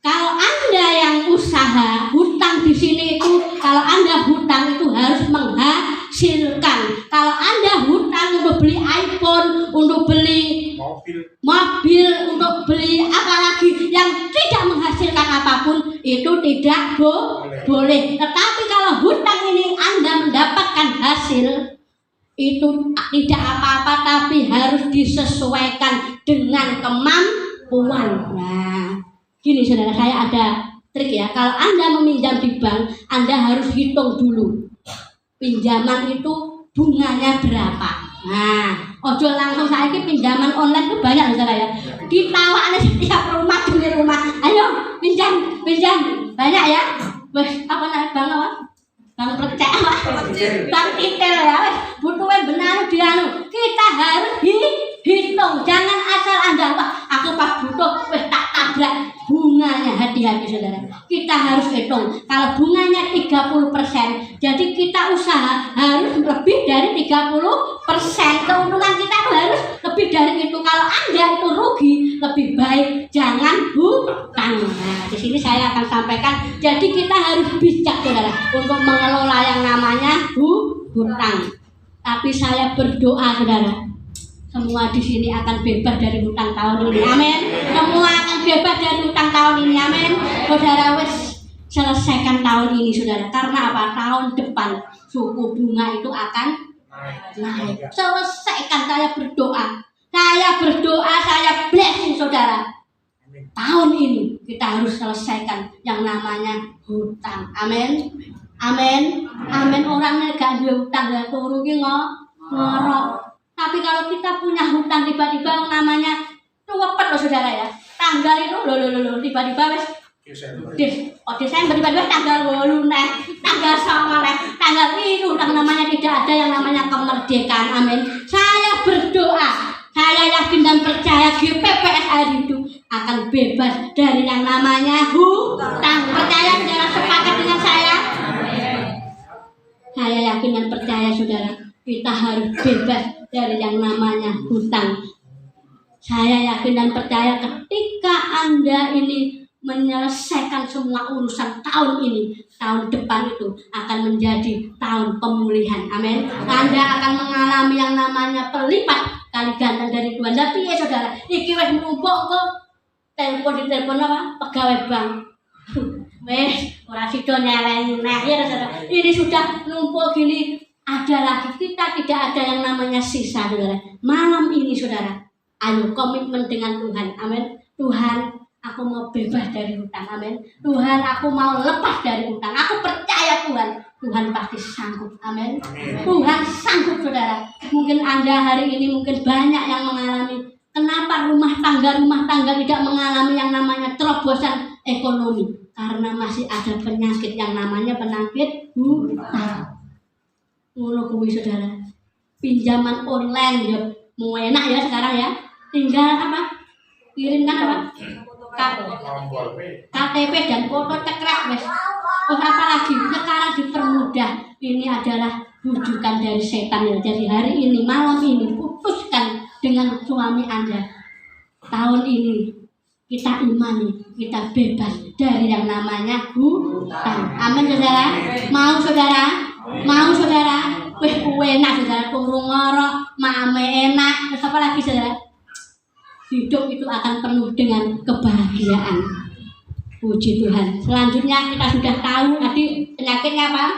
Kalau Anda yang usaha, hutang di sini itu kalau Anda hutang itu harus menghasilkan. Kalau Anda hutang untuk beli iPhone, untuk beli mobil, untuk beli apalagi yang tidak menghasilkan apapun, itu tidak boleh. Tetapi kalau hutang ini Anda mendapatkan hasil, itu tidak apa-apa, tapi harus disesuaikan dengan kemampuan. Nah, gini saudara, saya ada trik ya. Kalau Anda meminjam di bank, Anda harus hitung dulu pinjaman itu bunganya berapa. Nah, ojo langsung saiki pinjaman online itu banyak saudara ya. Ditawakne setiap rumah demi rumah. Ayo pinjam banyak ya. Wes apa nek bang apa? Bang percaya apa? Bang titel ya. Wes butuhe benar dianu. Kita harus hitung. Jangan asal Anda wah aku pas butuh wes tak tabrak bunganya. Hati-hati saudara. Kita harus hitung. Kalau bunganya 30%, jadi kita usaha harus lebih dari 30%. Keuntungan kita itu harus lebih dari itu. Kalau Anda itu rugi, lebih baik jangan hutang. Nah, di sini saya akan sampaikan. Jadi kita harus bijak saudara untuk mengelola yang namanya hutang. Tapi saya berdoa saudara, semua di sini akan bebas dari hutang tahun ini. Amin. Semua akan bebas dari hutang tahun ini. Amin. Saudara wes selesaikan tahun ini saudara. Karena apa? Tahun depan suku bunga itu akan naik. Selesaikan, saya berdoa. Saya blessing saudara. Tahun ini kita harus selesaikan yang namanya hutang. Amin. Orangnya gak ada hutang ya turu ki ngorok. Tapi kalau kita punya hutang tiba-tiba yang namanya tuwepet loh saudara ya. Tanggal itu loh tiba-tiba wes Desember tiba-tiba tanggal 8 tanggal 9 tanggal itu hutang namanya tidak ada yang namanya kemerdekaan. Amin. Saya berdoa, saya yakin dan percaya GPPS hari itu akan bebas dari yang namanya hutang. Percaya saudara, sepakat dengan saya? Saya yakin dan percaya saudara, kita harus bebas dari yang namanya hutang. Saya yakin dan percaya ketika Anda ini menyelesaikan semua urusan tahun ini, tahun depan itu akan menjadi tahun pemulihan. Amin. Anda akan mengalami yang namanya pelipat kali ganda dari Tuhan. Tapi ya saudara, iki wis numpuk kok telepon apa? Pegawai bank. Wes, ora sida nyeleni neh ya saudara. Ini sudah numpuk gini, ada lagi kita tidak ada yang namanya sisa saudara. Malam ini saudara, ayo komitmen dengan Tuhan. Amin. Tuhan, aku mau bebas dari hutang. Amin. Tuhan, aku mau lepas dari hutang. Aku percaya Tuhan pasti sanggup. Amin. Tuhan sanggup saudara. Mungkin Anda hari ini mungkin banyak yang mengalami. Kenapa rumah tangga tidak mengalami yang namanya terobosan ekonomi? Karena masih ada penyakit yang namanya penyakit hutang. Ngono kuwi saudara. Pinjaman online ya mau enak ya sekarang ya. Tinggal apa? kirimkan apa? KTP dan foto cekrek wes. Terus apa lagi? Sekarang dipermudah. Ini adalah bujukan dari setan ya. Jadi hari ini, malam ini putuskan dengan suami Anda. Tahun ini kita imani, kita bebas dari yang namanya hutang. Amin saudara. Mau saudara? Mau saudara? Wih enak saudara. Turu ngorok, mame enak. Terus apa lagi saudara? Hidup itu akan penuh dengan kebahagiaan. Puji Tuhan. Selanjutnya kita sudah tahu tadi penyakitnya apa?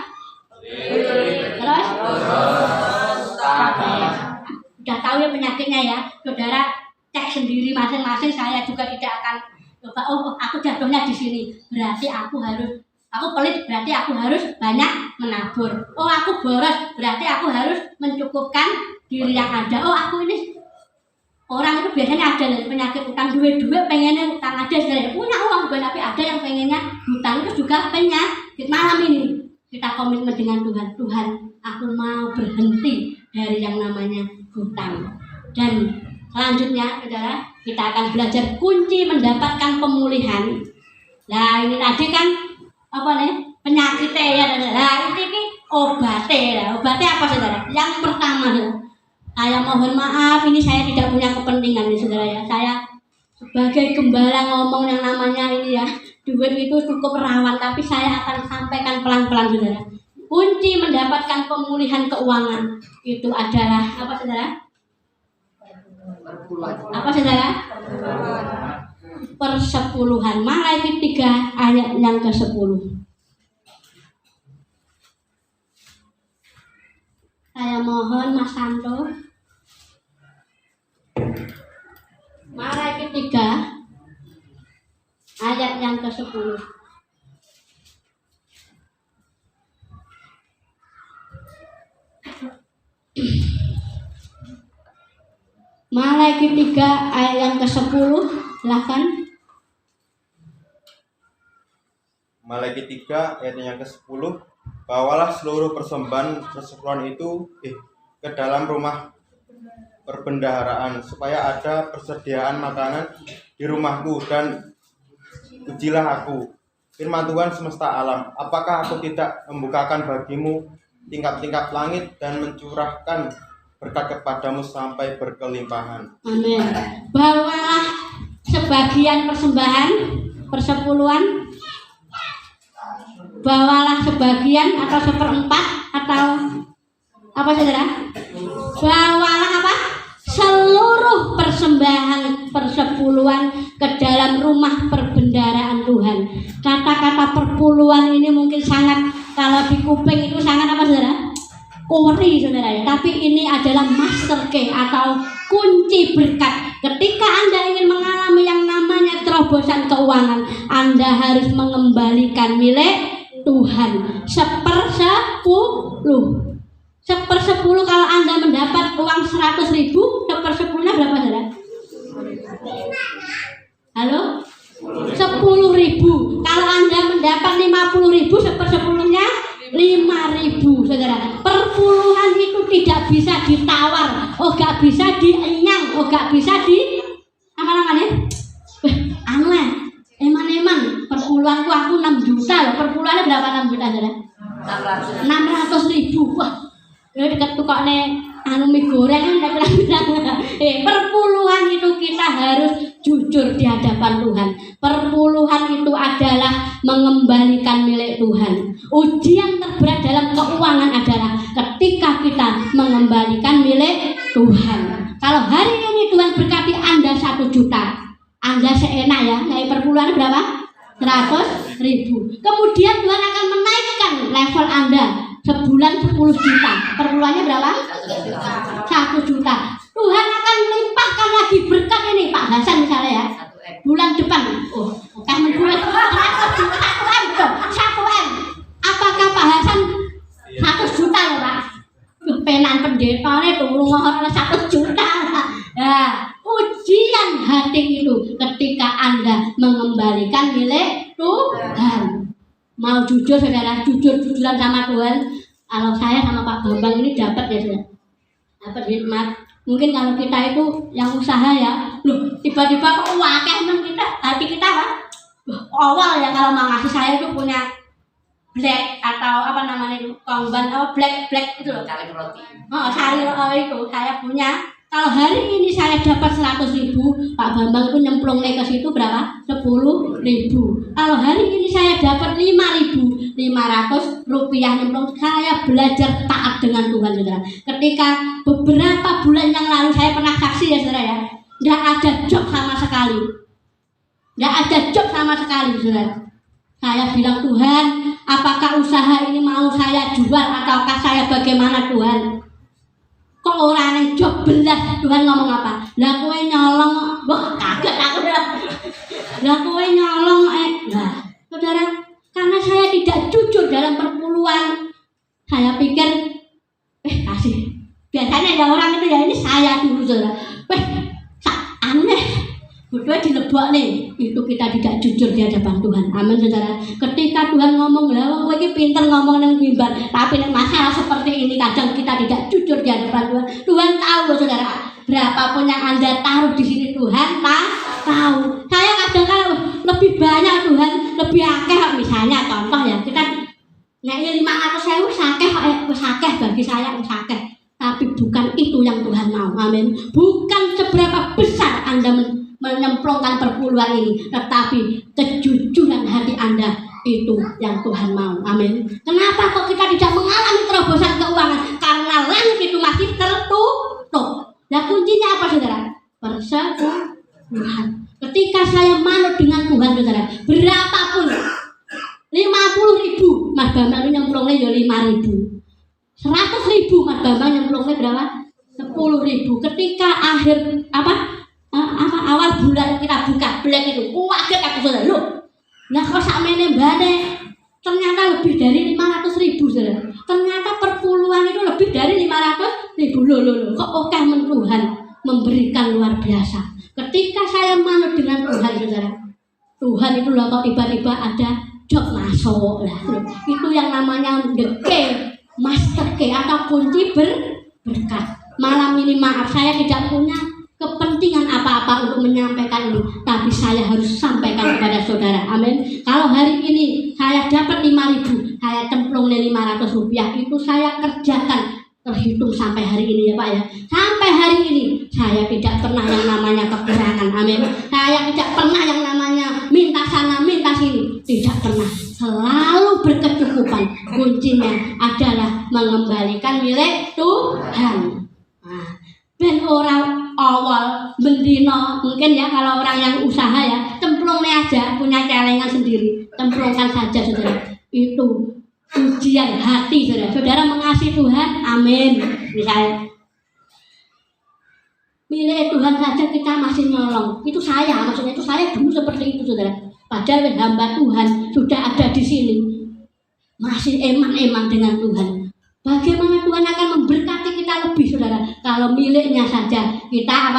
Terus? Sudah tahu ya penyakitnya ya. Saudara cek sendiri masing-masing. Saya juga tidak akan coba. Oh, aku jatuhnya di sini. Berarti aku pelit. Berarti aku harus banyak menabur. Oh, aku boros. Berarti aku harus mencukupkan diri yang ada. Oh, aku ini. Orang itu biasanya ada penyakit utang, duit pengennya utang aja, punya uang juga tapi ada yang pengennya hutang. Itu juga penyakit. Malam ini kita komitmen dengan Tuhan. Tuhan, aku mau berhenti dari yang namanya hutang. Dan selanjutnya saudara, kita akan belajar kunci mendapatkan pemulihan. Nah ini tadi kan apa nih penyakitnya ya saudara. Nah ini obatnya. Obatnya apa saudara? Yang pertama saudara, saya mohon maaf, ini saya tidak punya kepentingan nih saudara ya. Saya sebagai gembala ngomong yang namanya ini ya, duit itu cukup rawan, tapi saya akan sampaikan pelan-pelan saudara. Kunci mendapatkan pemulihan keuangan itu adalah apa saudara? Apa saudara? Persepuluhan. Malaikat 3 ayat yang ke-10. Saya mohon Mas Santo. Malaikat 3 ayat yang ke-10. Malaikat 3 ayat yang ke-10, silakan. Malaikat 3 ayat yang ke-10, bawalah seluruh persembahan persepuluhan itu ke dalam rumah perbendaharaan supaya ada persediaan makanan di rumahku dan ujilah aku. Firman Tuhan semesta alam, apakah aku tidak membukakan bagimu tingkap-tingkap langit dan mencurahkan berkat kepadamu sampai berkelimpahan. Amin. Bawalah sebagian persembahan persepuluhan. Bawalah sebagian atau seperempat atau apa saudara? Bawalah apa? Seluruh persembahan persepuluhan ke dalam rumah perbendaharaan Tuhan. Kata-kata perpuluhan ini mungkin sangat, kalau di kuping itu sangat apa saudara? Kori saudara ya. Tapi ini adalah master key atau kunci berkat. Ketika Anda ingin mengalami yang namanya terobosan keuangan, Anda harus mengembalikan milik Tuhan. 1/10. 1/10 kalau Anda mendapat uang 100.000, 1/10-nya berapa saudara? Halo? 10.000. Kalau Anda mendapat 50.000, 1/10-nya 5.000 saudara. Perpuluhan itu tidak bisa ditawar, gak bisa dienyang, gak bisa di apa namanya? Aneh. Eman-eman, perpuluhanku aku 6 juta loh. Perpuluhannya berapa 6 juta saudara? 600.000. Wah, ini dekat tukoknya mie goreng kan bilang. Perpuluhan itu kita harus jujur di hadapan Tuhan. Perpuluhan itu adalah mengembalikan milik Tuhan. Ujian terberat dalam keuangan adalah ketika kita mengembalikan milik Tuhan. Kalau hari ini Tuhan berkati Anda 1 juta, Anda seenak ya, naik perpuluhan berapa? 100.000. Kemudian Tuhan akan menaikkan level Anda sebulan 10 juta. Perpuluhannya berapa? 1 juta. Tuhan akan melimpahkan lagi berkat ini Pak Hasan misalnya ya. Bulan depan, bukan bulan 1M. Apakah Pak Hasan 1 juta loh Pak? Penan pendetanya turun orang 1 juta. Nah, ujian hati itu ketika Anda mengembalikan milik Tuhan. Mau jujur saudara, jujuran sama Tuhan. Kalau saya sama Pak Bambang ini dapat ya saudara, dapat hikmat. Mungkin kalau kita itu yang usaha ya Loh, tiba-tiba kok wakeh kita hati kita apa? Awal ya kalau mengasih saya itu punya black atau apa namanya itu kongban atau black itu loh Sari roti. oh sari itu saya punya. Kalau hari ini saya dapat 100.000, Pak Bambang itu nyemplungnya ke situ berapa? 10.000. Kalau hari ini saya dapat 5.500 rupiah nyemplung, saya belajar taat dengan Tuhan, saudara. Ketika beberapa bulan yang lalu saya pernah saksi ya, saudara ya, nggak ada job sama sekali, saudara. Saya bilang, Tuhan, apakah usaha ini mau saya jual ataukah saya bagaimana, Tuhan? Kok orang yang job belas, Tuhan ngomong apa? Lah kowe nyolong, wah kaget aku dah. Lah kowe nyolong, nah saudara, karena saya tidak jujur dalam perpuluhan, saya pikir, kasih. Biasanya ada orang itu ya ini saya dulu, saudara. Aneh. Berdua dilebok nih, itu kita tidak jujur di hadapan Tuhan. Amin, saudara. Ketika Tuhan ngomong, lah kowe iki pinter ngomong nang mimbar, tapi nek masalah seperti ini kadang kita tidak jujur di hadapan Tuhan. Tuhan tahu loh, saudara. Berapapun yang Anda taruh di sini Tuhan tahu. Saya kadang kalau lebih banyak Tuhan, lebih akeh misalnya contoh ya, kita nek 500.000 sakeh bagi saya sakeh. Tapi bukan itu yang Tuhan mau. Amin. Bukan seberapa besar Anda menyemplungkan perpuluhan ini, tetapi kejujuran hati Anda itu yang Tuhan mau. Amin. Kenapa kok kita tidak mengalami terobosan keuangan? Karena langit itu masih tertutup. Nah kuncinya apa, saudara? Persekutuan. Ketika saya manut dengan Tuhan, saudara, berapapun 50.000 Mas Bambang nyemplungnya ya 5.000, 100.000 Mas Bambang nyemplungnya berapa? 10.000. Ketika akhir awal bulan kita buka black itu, kaget aku, saudara. Loh, nah kok sakmene mbane ternyata lebih dari 500.000, saudara. Ternyata perpuluhan itu lebih dari 500.000. Loh, kok oke Tuhan memberikan luar biasa. Ketika saya manut dengan Tuhan, saudara, Tuhan itu loh kok tiba-tiba ada job masuk lah. Itu yang namanya master key atau kunci berkat. Malam ini maaf saya tidak punya kepentingan apa-apa untuk menyampaikan ini, tapi saya harus sampaikan kepada saudara. Amin. Kalau hari ini saya dapat 5.000, saya cemplung 500 rupiah, itu saya kerjakan terhitung sampai hari ini ya Pak ya. Sampai hari ini saya tidak pernah yang namanya kekurangan. Amin. Saya tidak pernah yang namanya minta sana minta sini, tidak pernah. Selalu berkecukupan. Kuncinya adalah mengembalikan milik Tuhan. Dan orang awal bendino mungkin ya, kalau orang yang usaha ya cemplungnya aja punya celengan sendiri, cemplungkan saja, saudara. Itu ujian hati, saudara. Saudara mengasihi Tuhan, amin. Misalnya milik Tuhan saja kita masih nyolong, itu saya, maksudnya itu saya dulu seperti itu, saudara. Padahal hamba Tuhan sudah ada di sini, masih eman-eman dengan Tuhan. Bagaimana Tuhan akan memberkati kita lebih, saudara, kalau miliknya saja kita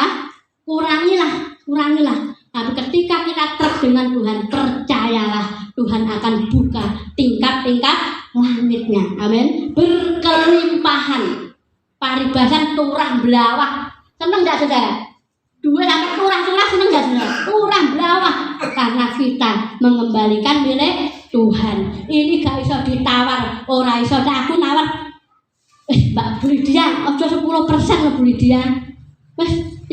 kurangilah. Tapi ketika kita trust dengan Tuhan, percayalah Tuhan akan buka tingkat-tingkat langitnya. Amin. Berkelimpahan. Paribasan turah belawah. Seneng enggak, saudara? Dua sampai turah seneng enggak, saudara? Turah belawah karena kita mengembalikan milik Tuhan. Ini gak bisa ditawar, ora iso aku nawar. Mbak Bu Lydia, ojo 10% loh Bu Lydia. Wes 5%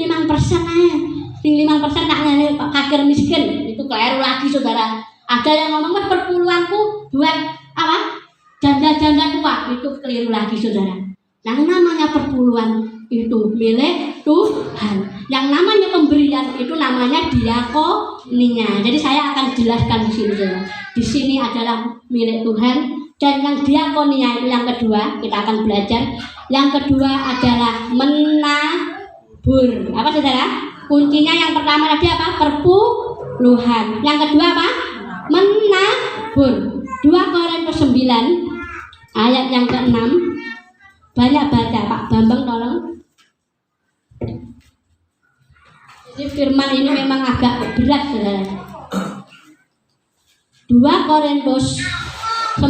aja. Sing 5% tak ngene Pak Kakir miskin. Itu keliru lagi, saudara. Ada yang ngomong perpuluhanku buat apa? Janda-janda tua. Itu keliru lagi, saudara. Yang namanya perpuluhan itu milik Tuhan. Yang namanya pemberian itu namanya diakonia. Jadi saya akan jelaskan di sini, saudara. Di sini adalah milik Tuhan. Dan yang diakonia itu yang kedua, kita akan belajar. Yang kedua adalah menabur. Apa, saudara? Kuncinya yang pertama tadi apa? Perpuluhan. Yang kedua apa? Menabur. 2 Korintus 9 ayat yang ke-6. Banyak baca, Pak Bambang tolong. Jadi firman ini memang agak berat, saudara. 2 Korintus 9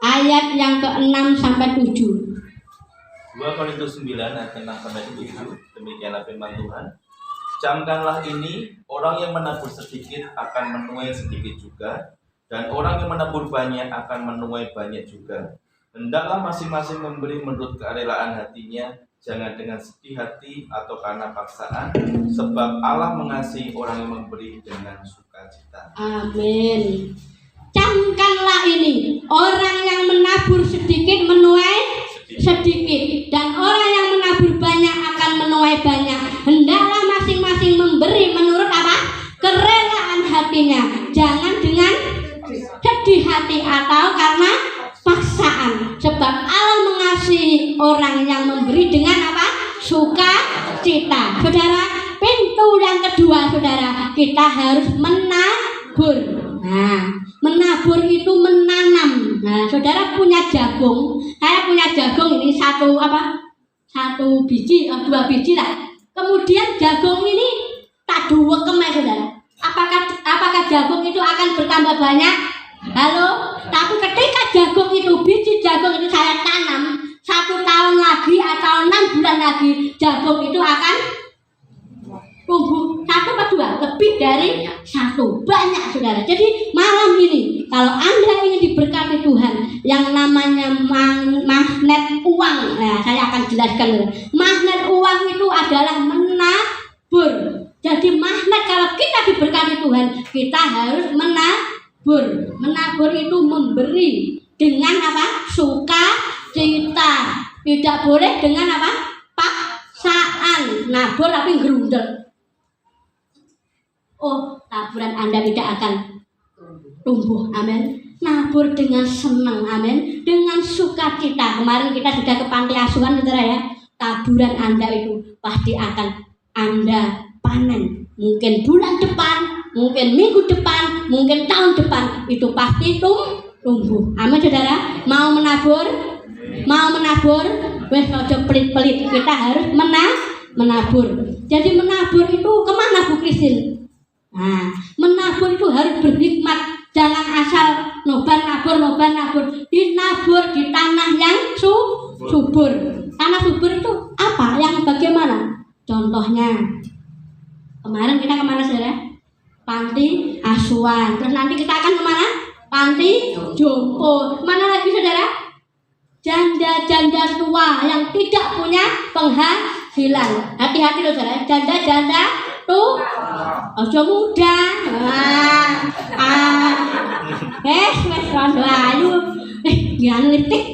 ayat yang ke-6 sampai 7. 2 Korintus 9 ayat 6 sampai 7. Demikianlah firman Tuhan. Camkanlah ini, orang yang menabur sedikit akan menuai sedikit juga, dan orang yang menabur banyak akan menuai banyak juga. Hendaklah masing-masing memberi menurut kerelaan hatinya, jangan dengan sedih hati atau karena paksaan, sebab Allah mengasihi orang yang memberi dengan sukacita. Amin. Camkanlah ini, orang yang menabur sedikit menuai sedikit, dan orang yang menabur banyak akan menuai banyak. Hendaklah masing-masing memberi menurut apa? Kerelaan hatinya, jangan dengan sedih hati atau karena paksaan, sebab Allah mengasihi orang yang memberi dengan apa? Sukacita. Saudara, pintu yang kedua, saudara, kita harus menabur. Nah, menabur itu menanam. Nah, saudara punya jagung, saya punya jagung ini satu biji, 2 biji lah. Kemudian jagung ini tak duwekem ya saudara. Apakah jagung itu akan bertambah banyak? Halo, tapi ketika jagung itu, biji jagung itu saya tanam 1 tahun lagi atau 6 bulan lagi, jagung itu akan tumbuh 1 atau 2, lebih dari 1, banyak saudara. Jadi malam ini kalau Anda ingin diberkati Tuhan, yang namanya magnet uang, nah, saya akan jelaskan. Magnet uang itu adalah menabur. Jadi magnet, kalau kita diberkati Tuhan, kita harus menabur. Menabur itu memberi dengan apa? Sukacita. Tidak boleh dengan apa? Paksaan. Nabur tapi gerundel. Oh, taburan Anda tidak akan tumbuh. Amin. Nabur dengan senang. Amin. Dengan sukacita. Kemarin kita sudah ke panti asuhan, saudara ya. Taburan Anda itu pasti akan Anda panen. Mungkin bulan depan, mungkin minggu depan, mungkin tahun depan, itu pasti tumbuh. Amin saudara. Mau menabur? Mau menabur? Wes ojo pelit-pelit. Kita harus menabur. Jadi menabur itu kemana Bu Kristin? Nah, menabur itu harus berhikmat. Jangan asal nabur. Dinabur di tanah yang subur. Tanah subur itu apa? Yang bagaimana? Contohnya, kemarin kita kemana saudara? Panti asuhan. Terus nanti kita akan kemana? Panti jompo. Mana lagi saudara? Janda-janda tua yang tidak punya penghasilan. Hati-hati loh saudara. Janda-janda tuh ojo muda. Wes rondo ayu. Jangan litik.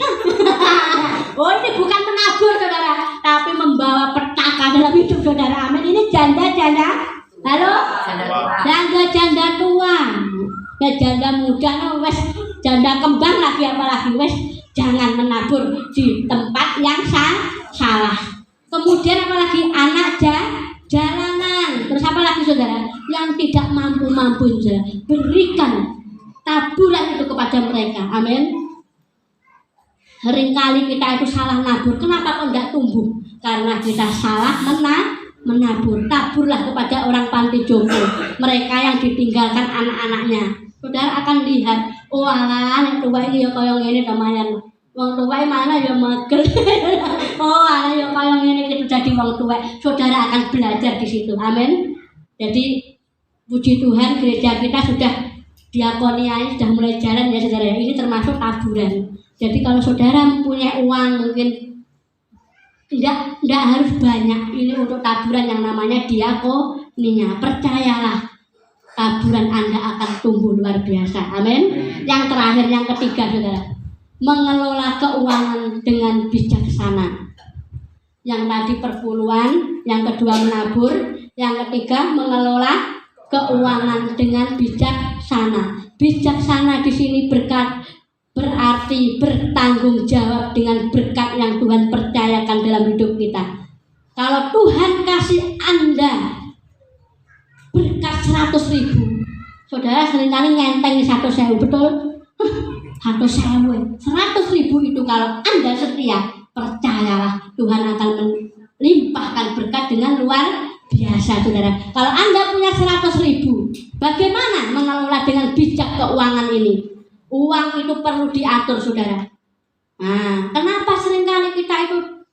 Oh, ini bukan menabur saudara, tapi membawa petaka dalam hidup saudara. Amin. Ini janda-janda. Halo? Janda-janda tua. Ya janda muda, no, wes janda kembang lagi apalagi, wes jangan menabur di tempat yang salah. Kemudian apalagi anak jalanan. Terus apa lagi saudara? Yang tidak mampu saudara, berikan taburan itu kepada mereka. Amin. Seringkali kita itu salah nabur. Kenapa kok tidak tumbuh? Karena kita salah menabur. Taburlah kepada orang panti jompo, mereka yang ditinggalkan anak-anaknya. Saudara akan lihat, oh alah, yang tua ini ya kaya ngene lumayan. Wong tua mana ya mager. Oh alah ya kaya ngene itu jadi wong tua. Saudara akan belajar di situ. Amin. Jadi puji Tuhan, gereja kita sudah diakoniai, sudah mulai jalan ya saudara. Ini termasuk taburan. Jadi kalau saudara punya uang mungkin tidak harus banyak. Ini untuk taburan yang namanya diakoninya. Percayalah, taburan Anda akan tumbuh luar biasa. Amin. Yang terakhir, yang ketiga saudara, mengelola keuangan dengan bijaksana. Yang tadi perpuluhan, yang kedua menabur, yang ketiga mengelola keuangan dengan bijaksana. Bijaksana di sini berarti bertanggung jawab dengan berkat yang Tuhan percayakan dalam hidup kita. Kalau Tuhan kasih Anda berkat 100.000, saudara seringkali ngenteng 100.000, betul? 100.000 itu kalau Anda setia, percayalah Tuhan akan melimpahkan berkat dengan luar biasa saudara. Kalau Anda punya 100.000, bagaimana mengelola dengan bijak keuangan ini? Uang itu perlu diatur saudara. Nah, kenapa seringkali kita itu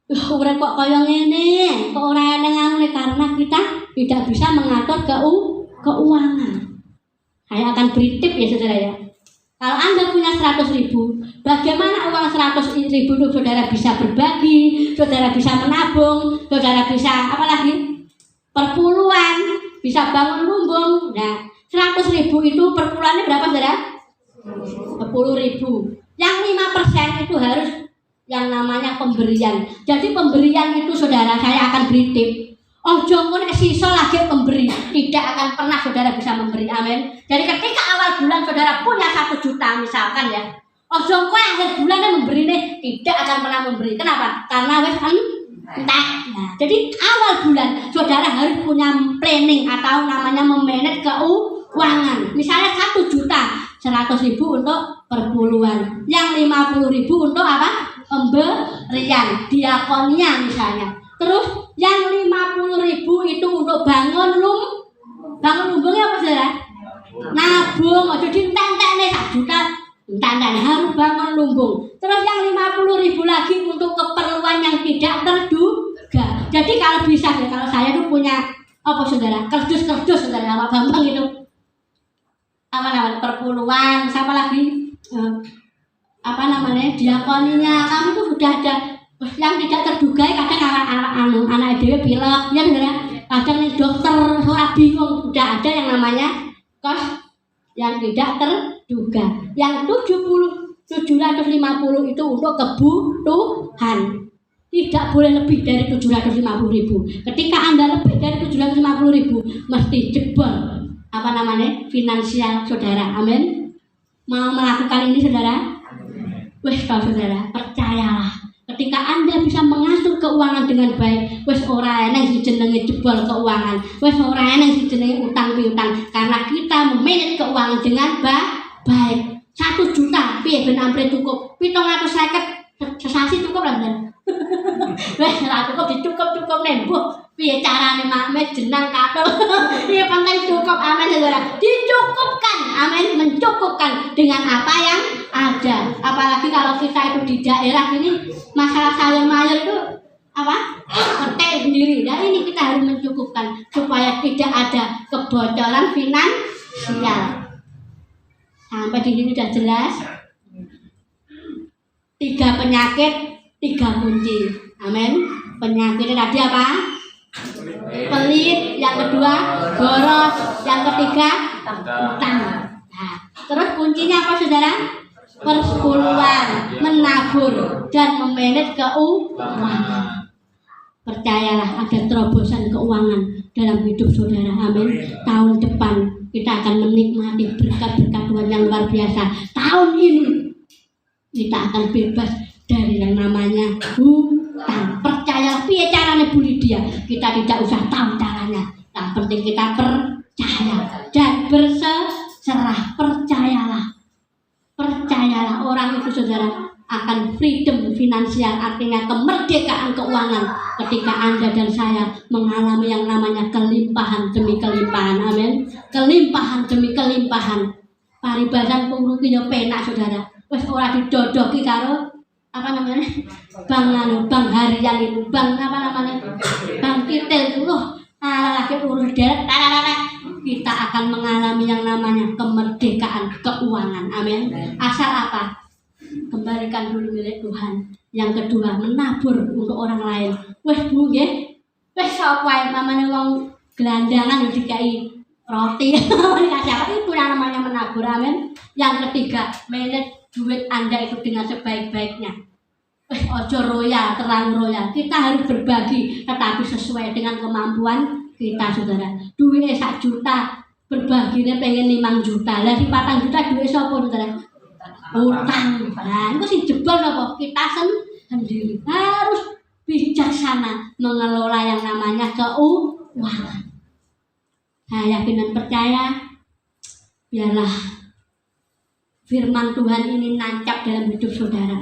Urip kok kaya ngene, kok ora eneng anune karena kita tidak bisa mengatur keuangan. Saya akan beri tip ya saudara ya. Kalau Anda punya 100.000, bagaimana uang 100.000 itu saudara bisa berbagi, saudara bisa menabung, saudara bisa apa lagi? Perpuluhan, bisa bangun lumbung. Nah, 100.000 itu perpuluhannya berapa saudara? 10.000. Yang 5% itu harus yang namanya pemberian. Jadi pemberian itu saudara, saya akan beri tip. Ojo engko nek sisa lagi pemberi, tidak akan pernah saudara bisa memberi. Amin. Jadi ketika awal bulan saudara punya 1 juta misalkan ya, ojo engko akhir bulan memberi nih, tidak akan pernah memberi. Kenapa? Karena wis entah. Nah, jadi awal bulan saudara harus punya planning atau namanya memanage keuangan. Misalnya 1 juta, 100.000 untuk perpuluhan, yang 50.000 untuk apa? Pemberian, diakonia misalnya. Terus yang 50.000 itu untuk bangun lumbungnya apa saudara? Nabung, ojo dientek-entekne 1 juta, entek-entekne harus bangun lumbung. Terus yang 50.000 lagi untuk keperluan yang tidak terduga. Jadi kalau bisa ya, kalau saya tuh punya apa saudara? Kerdus saudara, apa gampang itu? Apa namanya? Perpuluhan, siapa lagi? Apa namanya? Diakoninya. Kamu tuh sudah ada yang tidak terduga. Kadang anak dewe pilek ya saudara, kadang nih dokter ora bingung. Sudah ada yang namanya kos yang tidak terduga. Yang 750 itu untuk kebutuhan, tidak boleh lebih dari 750.000. Ketika Anda lebih dari 750.000 mesti jebol apa namanya finansial saudara. Amin. Mau melakukan ini saudara? Wes saudara, percayalah, ketika Anda bisa mengatur keuangan dengan baik, wes ora eneng sing jenenge jebol keuangan, wes ora eneng sing jenenge utang piutang, karena kita memanage keuangan dengan baik. 1 juta piye ben ampre cukup? 750 sesasi cukup lah saudara. Wes ora cukup dicukup nembok. Piye carane makme jenang kathol. Iya penting cukup. Amin saudara. Dicukupkan. Amin, mencukupkan dengan apa yang ada. Apalagi kalau kita itu di daerah ini masalah sayur mayur itu apa? Petek sendiri. Dan ini kita harus mencukupkan supaya tidak ada kebocoran finansial. Sampai di sini sudah jelas. 3 penyakit, 3 kunci. Amin. Penyakitnya tadi apa? Pelit, yang kedua boros, yang ketiga utang. Nah, terus kuncinya apa saudara? Persepuluhan, menabur dan memanage keuangan. Percayalah, ada terobosan keuangan dalam hidup saudara. Amin. Tahun depan kita akan menikmati berkat-berkat Tuhan yang luar biasa. Tahun ini kita akan bebas dari yang namanya hutang. Percayalah, piye carane Bu Lydia? Kita tidak usah tahu caranya. Yang penting kita percaya dan berserah. Percayalah orang itu saudara akan freedom finansial, artinya kemerdekaan keuangan ketika Anda dan saya mengalami yang namanya kelimpahan demi kelimpahan. Amin. Kelimpahan demi kelimpahan. Paribasan pungruki yo penak saudara. Wis ora didodoki karo apa namanya? Bang harian itu, bang apa namanya? Bang titel itu loh. Lagi urus deret. Kita akan mengalami yang namanya kemerdekaan keuangan. Amin. Asal apa? Kembalikan dulu milik Tuhan. Yang kedua, menabur untuk orang lain. Wes Bu nggih. Wes sapa wae namanya wong gelandangan yo dikai roti. Dikasih apa itu namanya menabur. Amin. Yang ketiga, manage duit Anda itu dengan sebaik-baiknya. Ojo royal, terlalu royal. Kita harus berbagi, tetapi sesuai dengan kemampuan kita, saudara. Duitnya 1 juta, berbaginya pengen 5 juta. Lah di 4 juta duit sapa, saudara? Utang. Nah, itu sih jebol apa? Kita sendiri harus bijaksana mengelola yang namanya keuangan. Saya yakin dan percaya, biarlah firman Tuhan ini nancap dalam hidup saudara.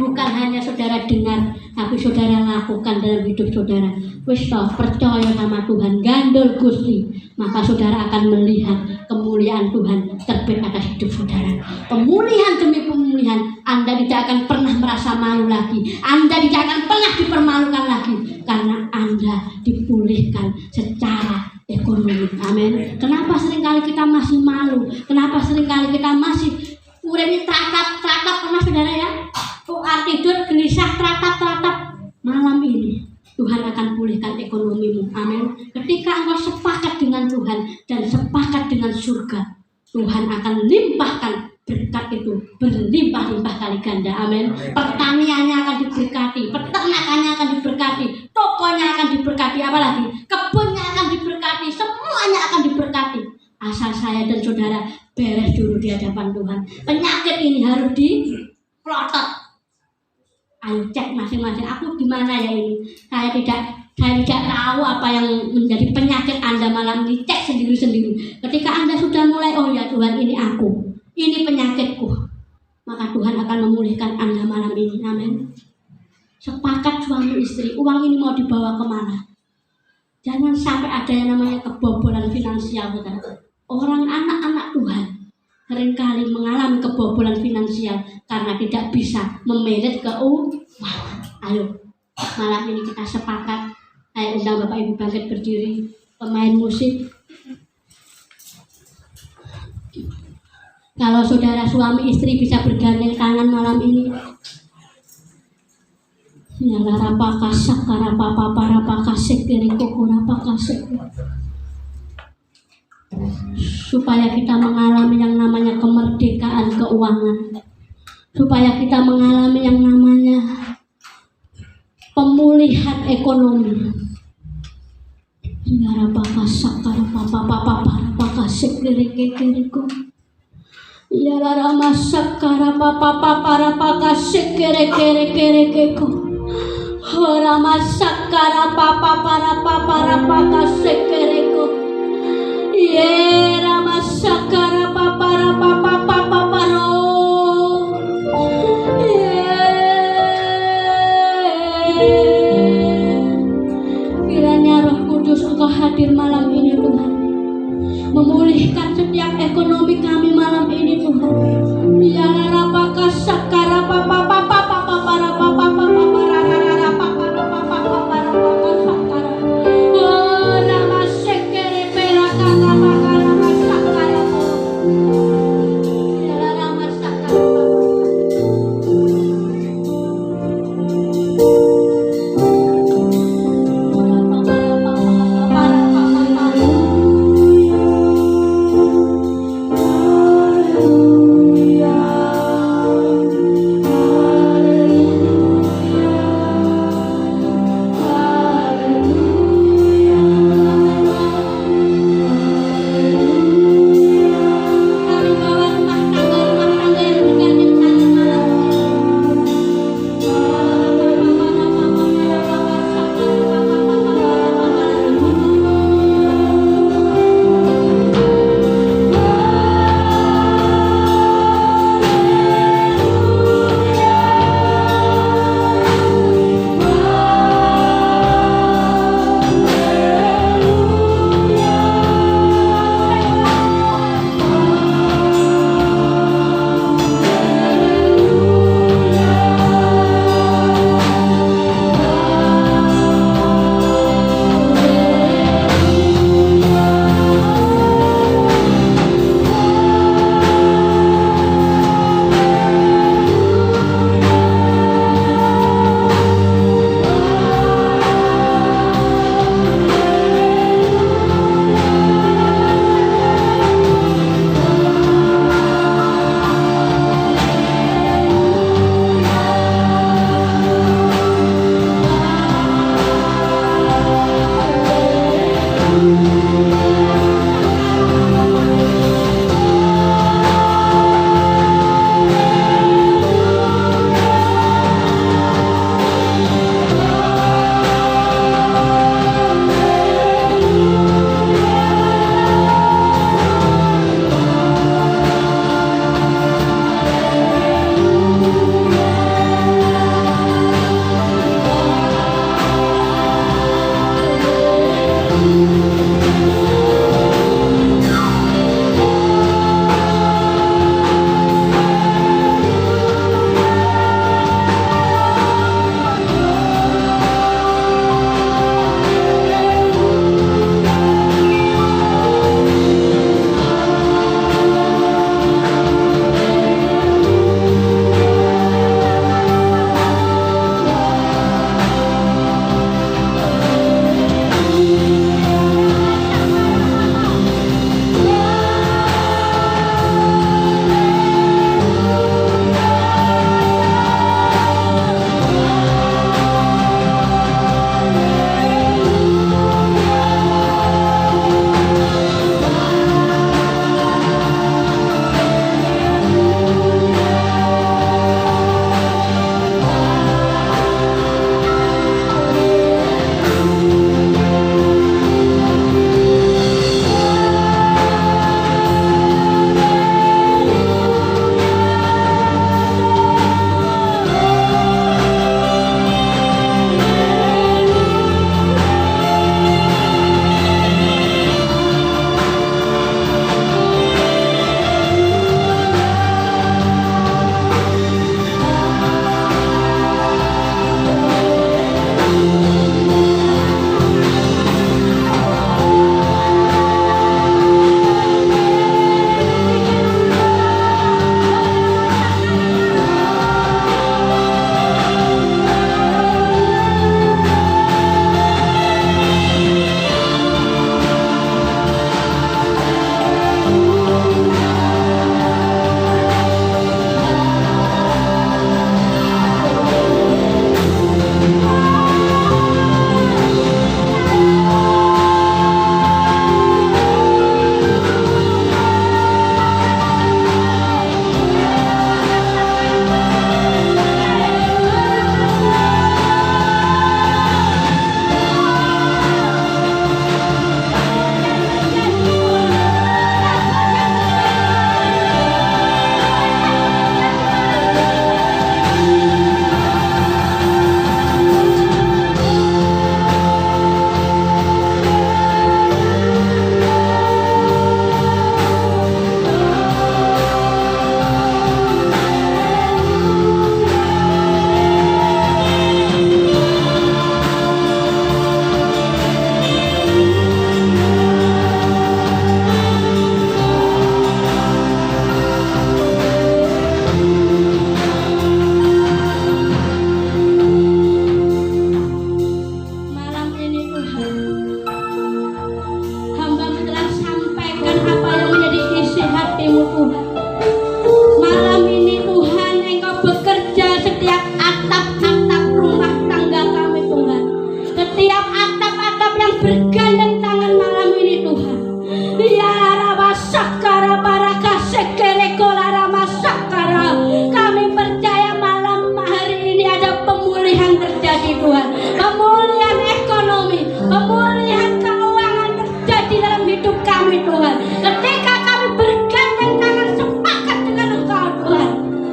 Bukan hanya saudara dengar, tapi saudara lakukan dalam hidup saudara. Wis toh, percaya sama Tuhan, gandul Gusti, maka saudara akan melihat kemuliaan Tuhan terbit atas hidup saudara. Pemulihan demi pemulihan, Anda tidak akan pernah merasa malu lagi. Anda tidak akan pernah dipermalukan lagi, karena Anda dipulihkan secara ekonomi. Amin. Kenapa seringkali kita masih malu? Kenapa seringkali kita masih urip tratap pernah saudara ya? Tidur gelisah tratap. Malam ini Tuhan akan pulihkan ekonomimu. Amin. Ketika engkau sepakat dengan Tuhan dan sepakat dengan surga, Tuhan akan limpahkan berkat itu berlimpah-limpah kali ganda. Amin. Pertaniannya akan diberkati, peternakannya akan diberkati, tokonya akan diberkati, apalagi kebunnya akan diberkati, semuanya akan diberkati. Asal saya dan saudara beres dulu di hadapan Tuhan. Penyakit ini harus diplotot. Ayo cek masing-masing, aku di mana ya ini? Saya tidak tahu apa yang menjadi penyakit Anda malam ini. Cek sendiri-sendiri. Ketika Anda sudah mulai, oh ya Tuhan, ini aku, ini penyakitku, maka Tuhan akan memulihkan Anda malam ini. Amin. Sepakat suami istri, uang ini mau dibawa kemana? Jangan sampai ada yang namanya kebobolan finansial, saudara. Orang anak-anak Tuhan seringkali mengalami kebobolan finansial karena tidak bisa memanage keuangan. Ayo, malam ini kita sepakat. Ayo undang Bapak Ibu bangkit berdiri. Pemain musik. Kalau saudara suami istri bisa bergandeng tangan malam ini. Ya larapa kasak karapa paparapa kasek dari kokorapa kasek. Supaya kita mengalami yang namanya kemerdekaan keuangan, supaya kita mengalami yang namanya pemulihan ekonomi. Ya rabakasak karapapa kasek kereko. Ya ramasak karapapa kasek kereko. Ramasak karapapa kasek kereko. Yera masakara papara papapapaparo. Kiranya Roh Kudus Engkau hadir malam ini Tuhan, memulihkan setiap ekonomi kami malam ini Tuhan. Yara rapaka sakara papapapapapara papapapapara. hidup kami Tuhan. Ketika kami bergandeng tangan sepakat dengan Engkau Tuhan.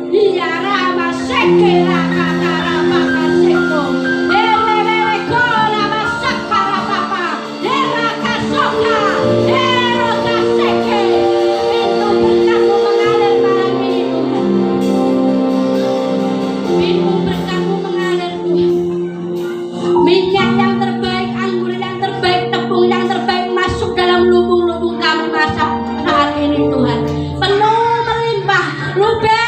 Ya Rama Sekera kata Rama Kaseko. Eleleko Rama Sakara Papa. Era Kasoka. Era Kaseke. Pintu berkat-Mu mengalir malam ini Tuhan. Pintu berkat-Mu mengalir Tuhan. Minyak yang terbaik, anggur yang terbaik, tepung yang terbaik masuk dalam lubung-lubung kami masak saat ini Tuhan. Penuh melimpah, luber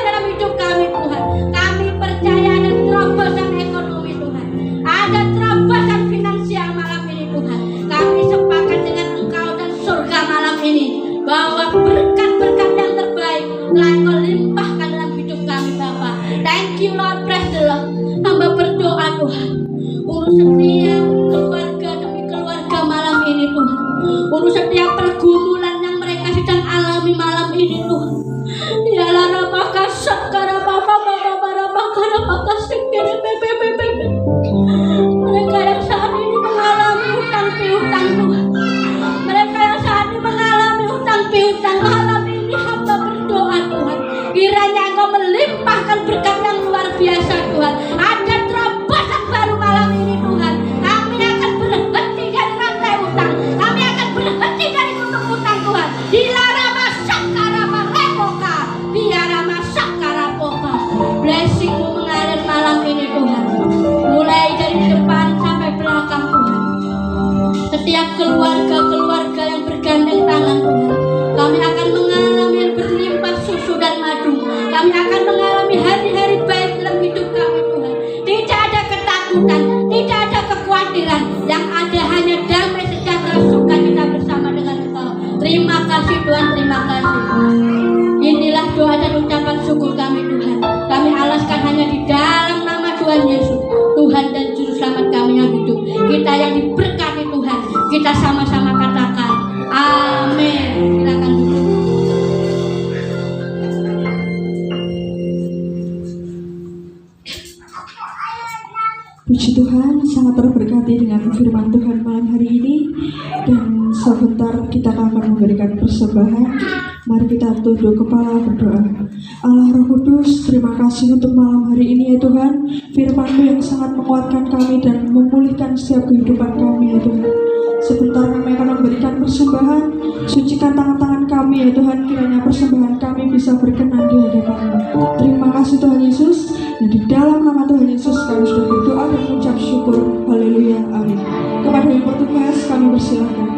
dalam hidup kami Tuhan. Kami percaya ada terobosan ekonomi Tuhan. Ada terobosan finansial malam ini Tuhan. Kami sepakat dengan Engkau dan surga malam ini bahwa berkat-berkat yang terbaik telah Engkau limpahkan dalam hidup kami Bapa. Thank you Lord, praise the Lord. Hamba berdoa Tuhan, urus setiap keluarga demi keluarga malam ini Tuhan. Urus setiap pergumulan yang mereka sedang alami malam ini Tuhan. Ya lara maka sakara papa maka sekere bebe. Mereka yang saat ini mengalami hutang piutang Tuhan. Mereka yang saat ini mengalami hutang piutang malam ini hamba berdoa Tuhan. Kiranya Engkau melimpahkan berkat yang luar biasa Tuhan. Ada terobosan baru malam ini Tuhan. Kami akan berhenti dari rantai utang. Kami akan berhenti dari kutuk utang Tuhan. Dilara masakara marepoka. Biara masakara poka. Blessing-Mu mengalir malam ini Tuhan. Mulai dari depan sampai belakang Tuhan. Setiap keluarga-keluarga yang bergandeng tangan Tuhan. Kami akan mengalami yang berlimpah susu dan madu. Kami akan mengalami hari-hari baik dalam hidup kami Tuhan. Tidak ada ketakutan, tidak ada kekhawatiran. Yang ada hanya damai sejahtera sukacita bersama dengan Engkau. Terima kasih Tuhan, terima kasih. Inilah doa dan ucapan syukur kami Tuhan. Kami alaskan hanya di dalam nama Tuhan Yesus, Tuhan dan Juru Selamat kami yang hidup. Kita yang diberkati Tuhan. Kita sama-sama katakan amin. Silakan duduk. Puji Tuhan, sangat terberkati dengan firman Tuhan malam hari ini. Dan sebentar kita akan memberikan persembahan. Mari kita tunduk kepala berdoa. Allah Roh Kudus, terima kasih untuk malam hari ini ya Tuhan. Firman-Mu yang sangat menguatkan kami dan memulihkan setiap kehidupan kami ya Tuhan. Sebentar kami akan memberikan persembahan. Sucikan tangan-tangan kami ya Tuhan. Kiranya persembahan kami bisa berkenan di hadapan-Mu. Terima kasih Tuhan Yesus. Dan di dalam nama Tuhan Yesus kami sudah berdoa dan mengucap syukur. Haleluya, amin. Kepada yang bertugas kami persilakan.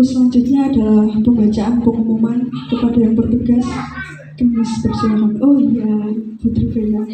Selanjutnya adalah pembacaan pengumuman kepada yang bertugas. Kami persilakan. Oh iya, Putri Vena.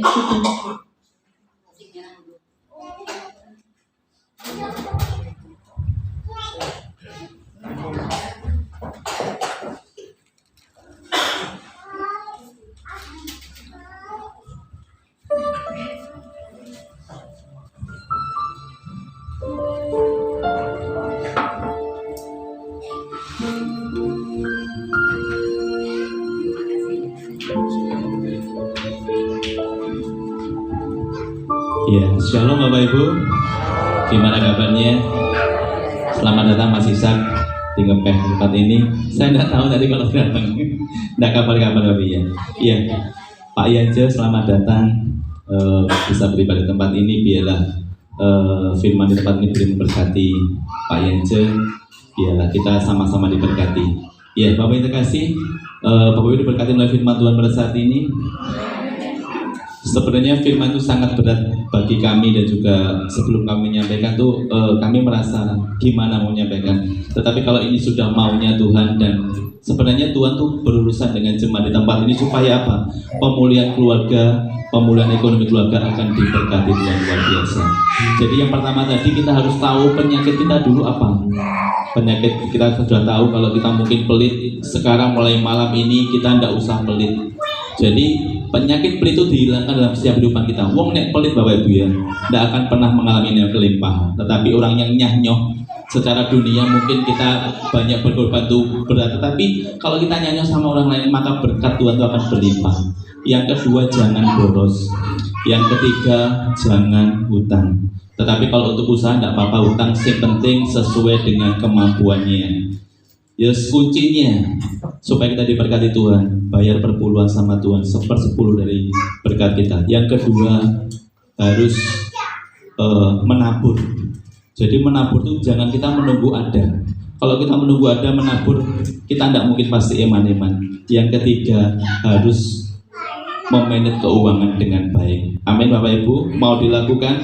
Shalom Bapak Ibu. Gimana kabarnya? Selamat datang Mas Ishak di Ngepeh tempat ini. Saya nggak tahu tadi kalau datang. Nggak kabar-kabar Bapak ya. Iya. Pak Yance selamat datang. Bisa beribadah di tempat ini. Biarlah firman di tempat ini beri memberkati Pak Yance. Biarlah kita sama-sama diberkati. Ya, Bapak yang terkasih, Bapak Ibu diberkati oleh firman Tuhan pada saat ini. Sebenarnya firman itu sangat berat bagi kami dan juga sebelum kami menyampaikan tuh kami merasa gimana mau menyampaikan. Tetapi kalau ini sudah maunya Tuhan dan sebenarnya Tuhan tuh berurusan dengan jemaat di tempat ini supaya apa? Pemulihan keluarga, pemulihan ekonomi keluarga akan diberkati Tuhan luar biasa. Jadi yang pertama tadi kita harus tahu penyakit kita dulu apa. Penyakit kita sudah tahu kalau kita mungkin pelit. Sekarang mulai malam ini kita tidak usah pelit. Jadi penyakit pelit itu dihilangkan dalam setiap kehidupan kita. Wong nek pelit Bapak Ibu ya, tidak akan pernah mengalami kelimpahan. Tetapi orang yang nyah-nyoh secara dunia mungkin kita banyak berkorban tuh berat. Tetapi kalau kita nyah-nyoh sama orang lain maka berkat Tuhan itu akan berlimpah. Yang kedua jangan boros. Yang ketiga jangan hutang. Tetapi kalau untuk usaha tidak apa-apa hutang, yang penting sesuai dengan kemampuannya. Yes, kuncinya supaya kita diberkati Tuhan, bayar perpuluhan sama Tuhan 1/10 dari berkat kita. Yang kedua harus menabur. Jadi menabur itu jangan kita menunggu ada. Kalau kita menunggu ada menabur, kita tidak mungkin pasti eman-eman. Yang ketiga harus memanage keuangan dengan baik. Amin Bapak Ibu, mau dilakukan?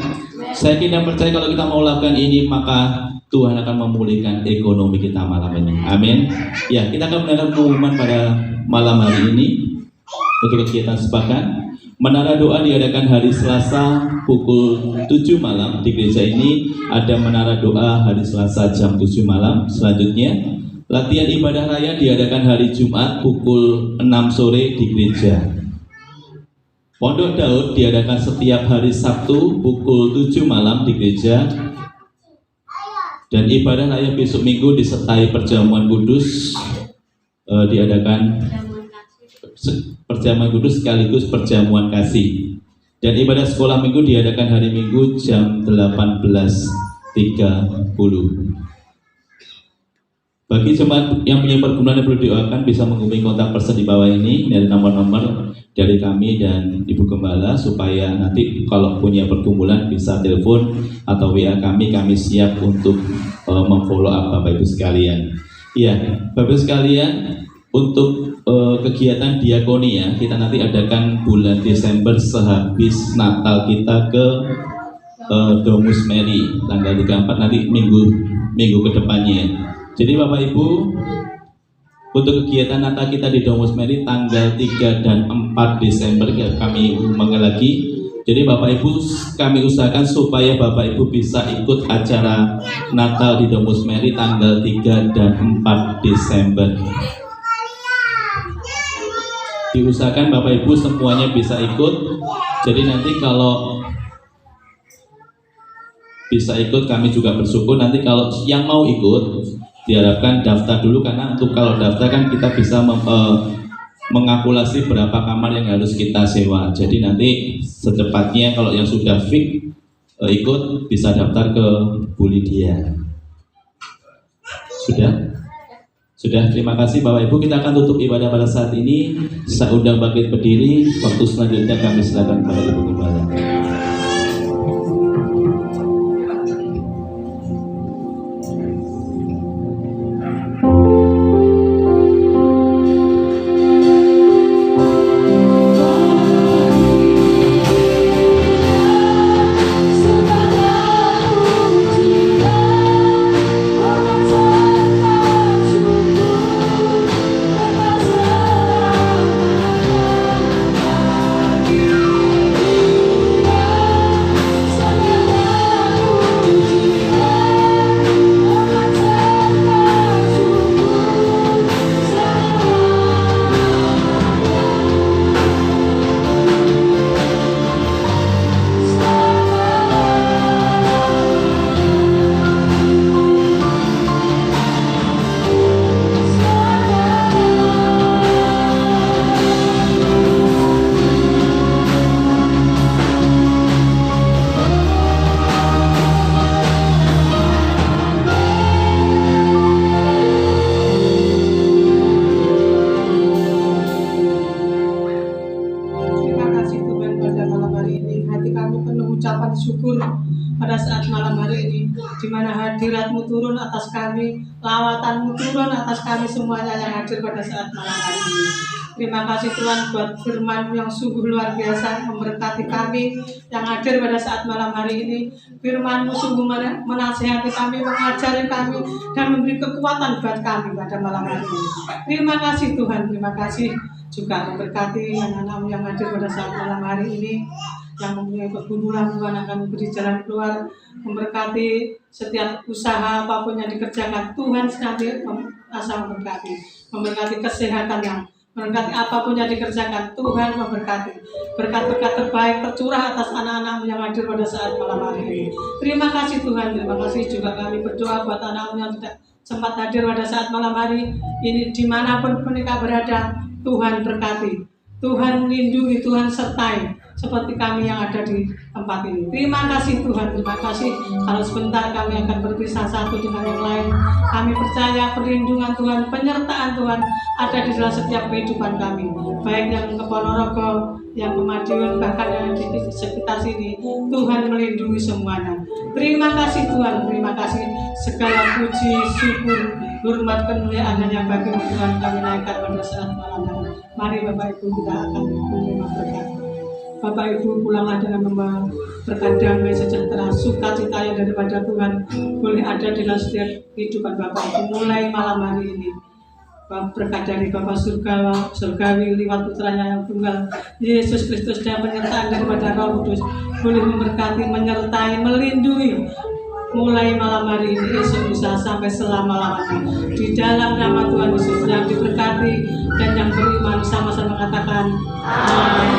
Saya tidak percaya kalau kita mau lakukan ini maka Tuhan akan memulihkan ekonomi kita malam ini. Amin. Ya, kita akan mendengar pengumuman pada malam hari ini untuk kegiatan sepakat. Menara doa diadakan hari Selasa pukul 7 malam di gereja ini. Ada menara doa hari Selasa jam 7 malam. Selanjutnya, latihan ibadah raya diadakan hari Jumat pukul 6 sore di gereja. Pondok Daud diadakan setiap hari Sabtu pukul 7 malam di gereja. Dan ibadah raya besok minggu disertai perjamuan kudus diadakan perjamuan kudus sekaligus perjamuan kasih. Dan ibadah sekolah minggu diadakan hari Minggu jam 18.30. Bagi jemaat yang punya pergumulan yang perlu didoakan bisa menghubungi kontak person di bawah ini. Ini ada nomor-nomor dari kami dan Ibu Gembala supaya nanti kalau punya pergumulan bisa telepon atau WA kami siap untuk memfollow up Bapak Ibu sekalian. Iya, Bapak Ibu sekalian, untuk kegiatan diakoni ya, kita nanti adakan bulan Desember sehabis Natal kita ke Domus Mary tanggal 34 nanti minggu kedepannya. Jadi Bapak Ibu, untuk kegiatan Natal kita di Domus Mary tanggal 3 dan 4 Desember kami ulangi lagi. Jadi Bapak Ibu kami usahakan supaya Bapak Ibu bisa ikut acara Natal di Domus Mary tanggal 3 dan 4 Desember. Diusahakan Bapak Ibu semuanya bisa ikut. Jadi nanti kalau bisa ikut kami juga bersyukur. Nanti kalau yang mau ikut diharapkan daftar dulu, karena untuk kalau daftar kan kita bisa mengakulasi berapa kamar yang harus kita sewa. Jadi nanti secepatnya kalau yang sudah fix ikut bisa daftar ke Bu Lydia. Sudah, terima kasih Bapak Ibu. Kita akan tutup ibadah pada saat ini. Saya undang bangkit berdiri. Waktu selanjutnya kami silakan kepada Ibu Gembala. di mana hadirat-Mu turun atas kami, lawatan-Mu turun atas kami semuanya yang hadir pada saat malam hari ini. Terima kasih Tuhan buat firman yang sungguh luar biasa memberkati kami yang hadir pada saat malam hari ini. Firman-Mu sungguh menasihati kami, mengajari kami, dan memberi kekuatan buat kami pada malam hari ini. Terima kasih Tuhan, terima kasih juga memberkati anak-anak-Mu yang hadir pada saat malam hari ini, yang mempunyai pergumulan. Tuhan akan memberi jalan keluar, memberkati setiap usaha apapun yang dikerjakan. Tuhan senantiasa memberkati kesehatan yang memberkati apapun yang dikerjakan. Tuhan memberkati, berkat-berkat terbaik tercurah atas anak-anak-Mu yang hadir pada saat malam hari ini. Terima kasih Tuhan, terima kasih juga kami berdoa buat anak-anak yang tidak sempat hadir pada saat malam hari ini, dimanapun mereka berada. Tuhan berkati, Tuhan lindungi, Tuhan sertai seperti kami yang ada di tempat ini. Terima kasih Tuhan, terima kasih. Kalau sebentar kami akan berpisah satu dengan yang lain, kami percaya perlindungan Tuhan, penyertaan Tuhan ada di dalam setiap kehidupan kami, baik yang ke Ponorogo, yang ke Madiun, bahkan yang di sekitar sini. Tuhan melindungi semuanya. Terima kasih Tuhan, terima kasih. Segala puji, syukur, hormat, kemuliaan hanya bagi Tuhan kami naikkan pada saat malam hari. Mari Bapak Ibu, kita akan menerima berkat. Bapak Ibu, pulanglah dengan membawa berkat damai, sejahtera, sukacita yang daripada Tuhan boleh ada di dalam setiap kehidupan Bapak Ibu mulai malam hari ini. Berkat dari Bapa Surgawi lewat putranya yang tunggal Yesus Kristus dan penyertaan daripada Roh Kudus boleh memberkati, menyertai, melindungi mulai malam hari ini, esok lusa sampai selama-lamanya. Di dalam nama Tuhan Yesus yang diberkati dan yang beriman sama-sama katakan amin.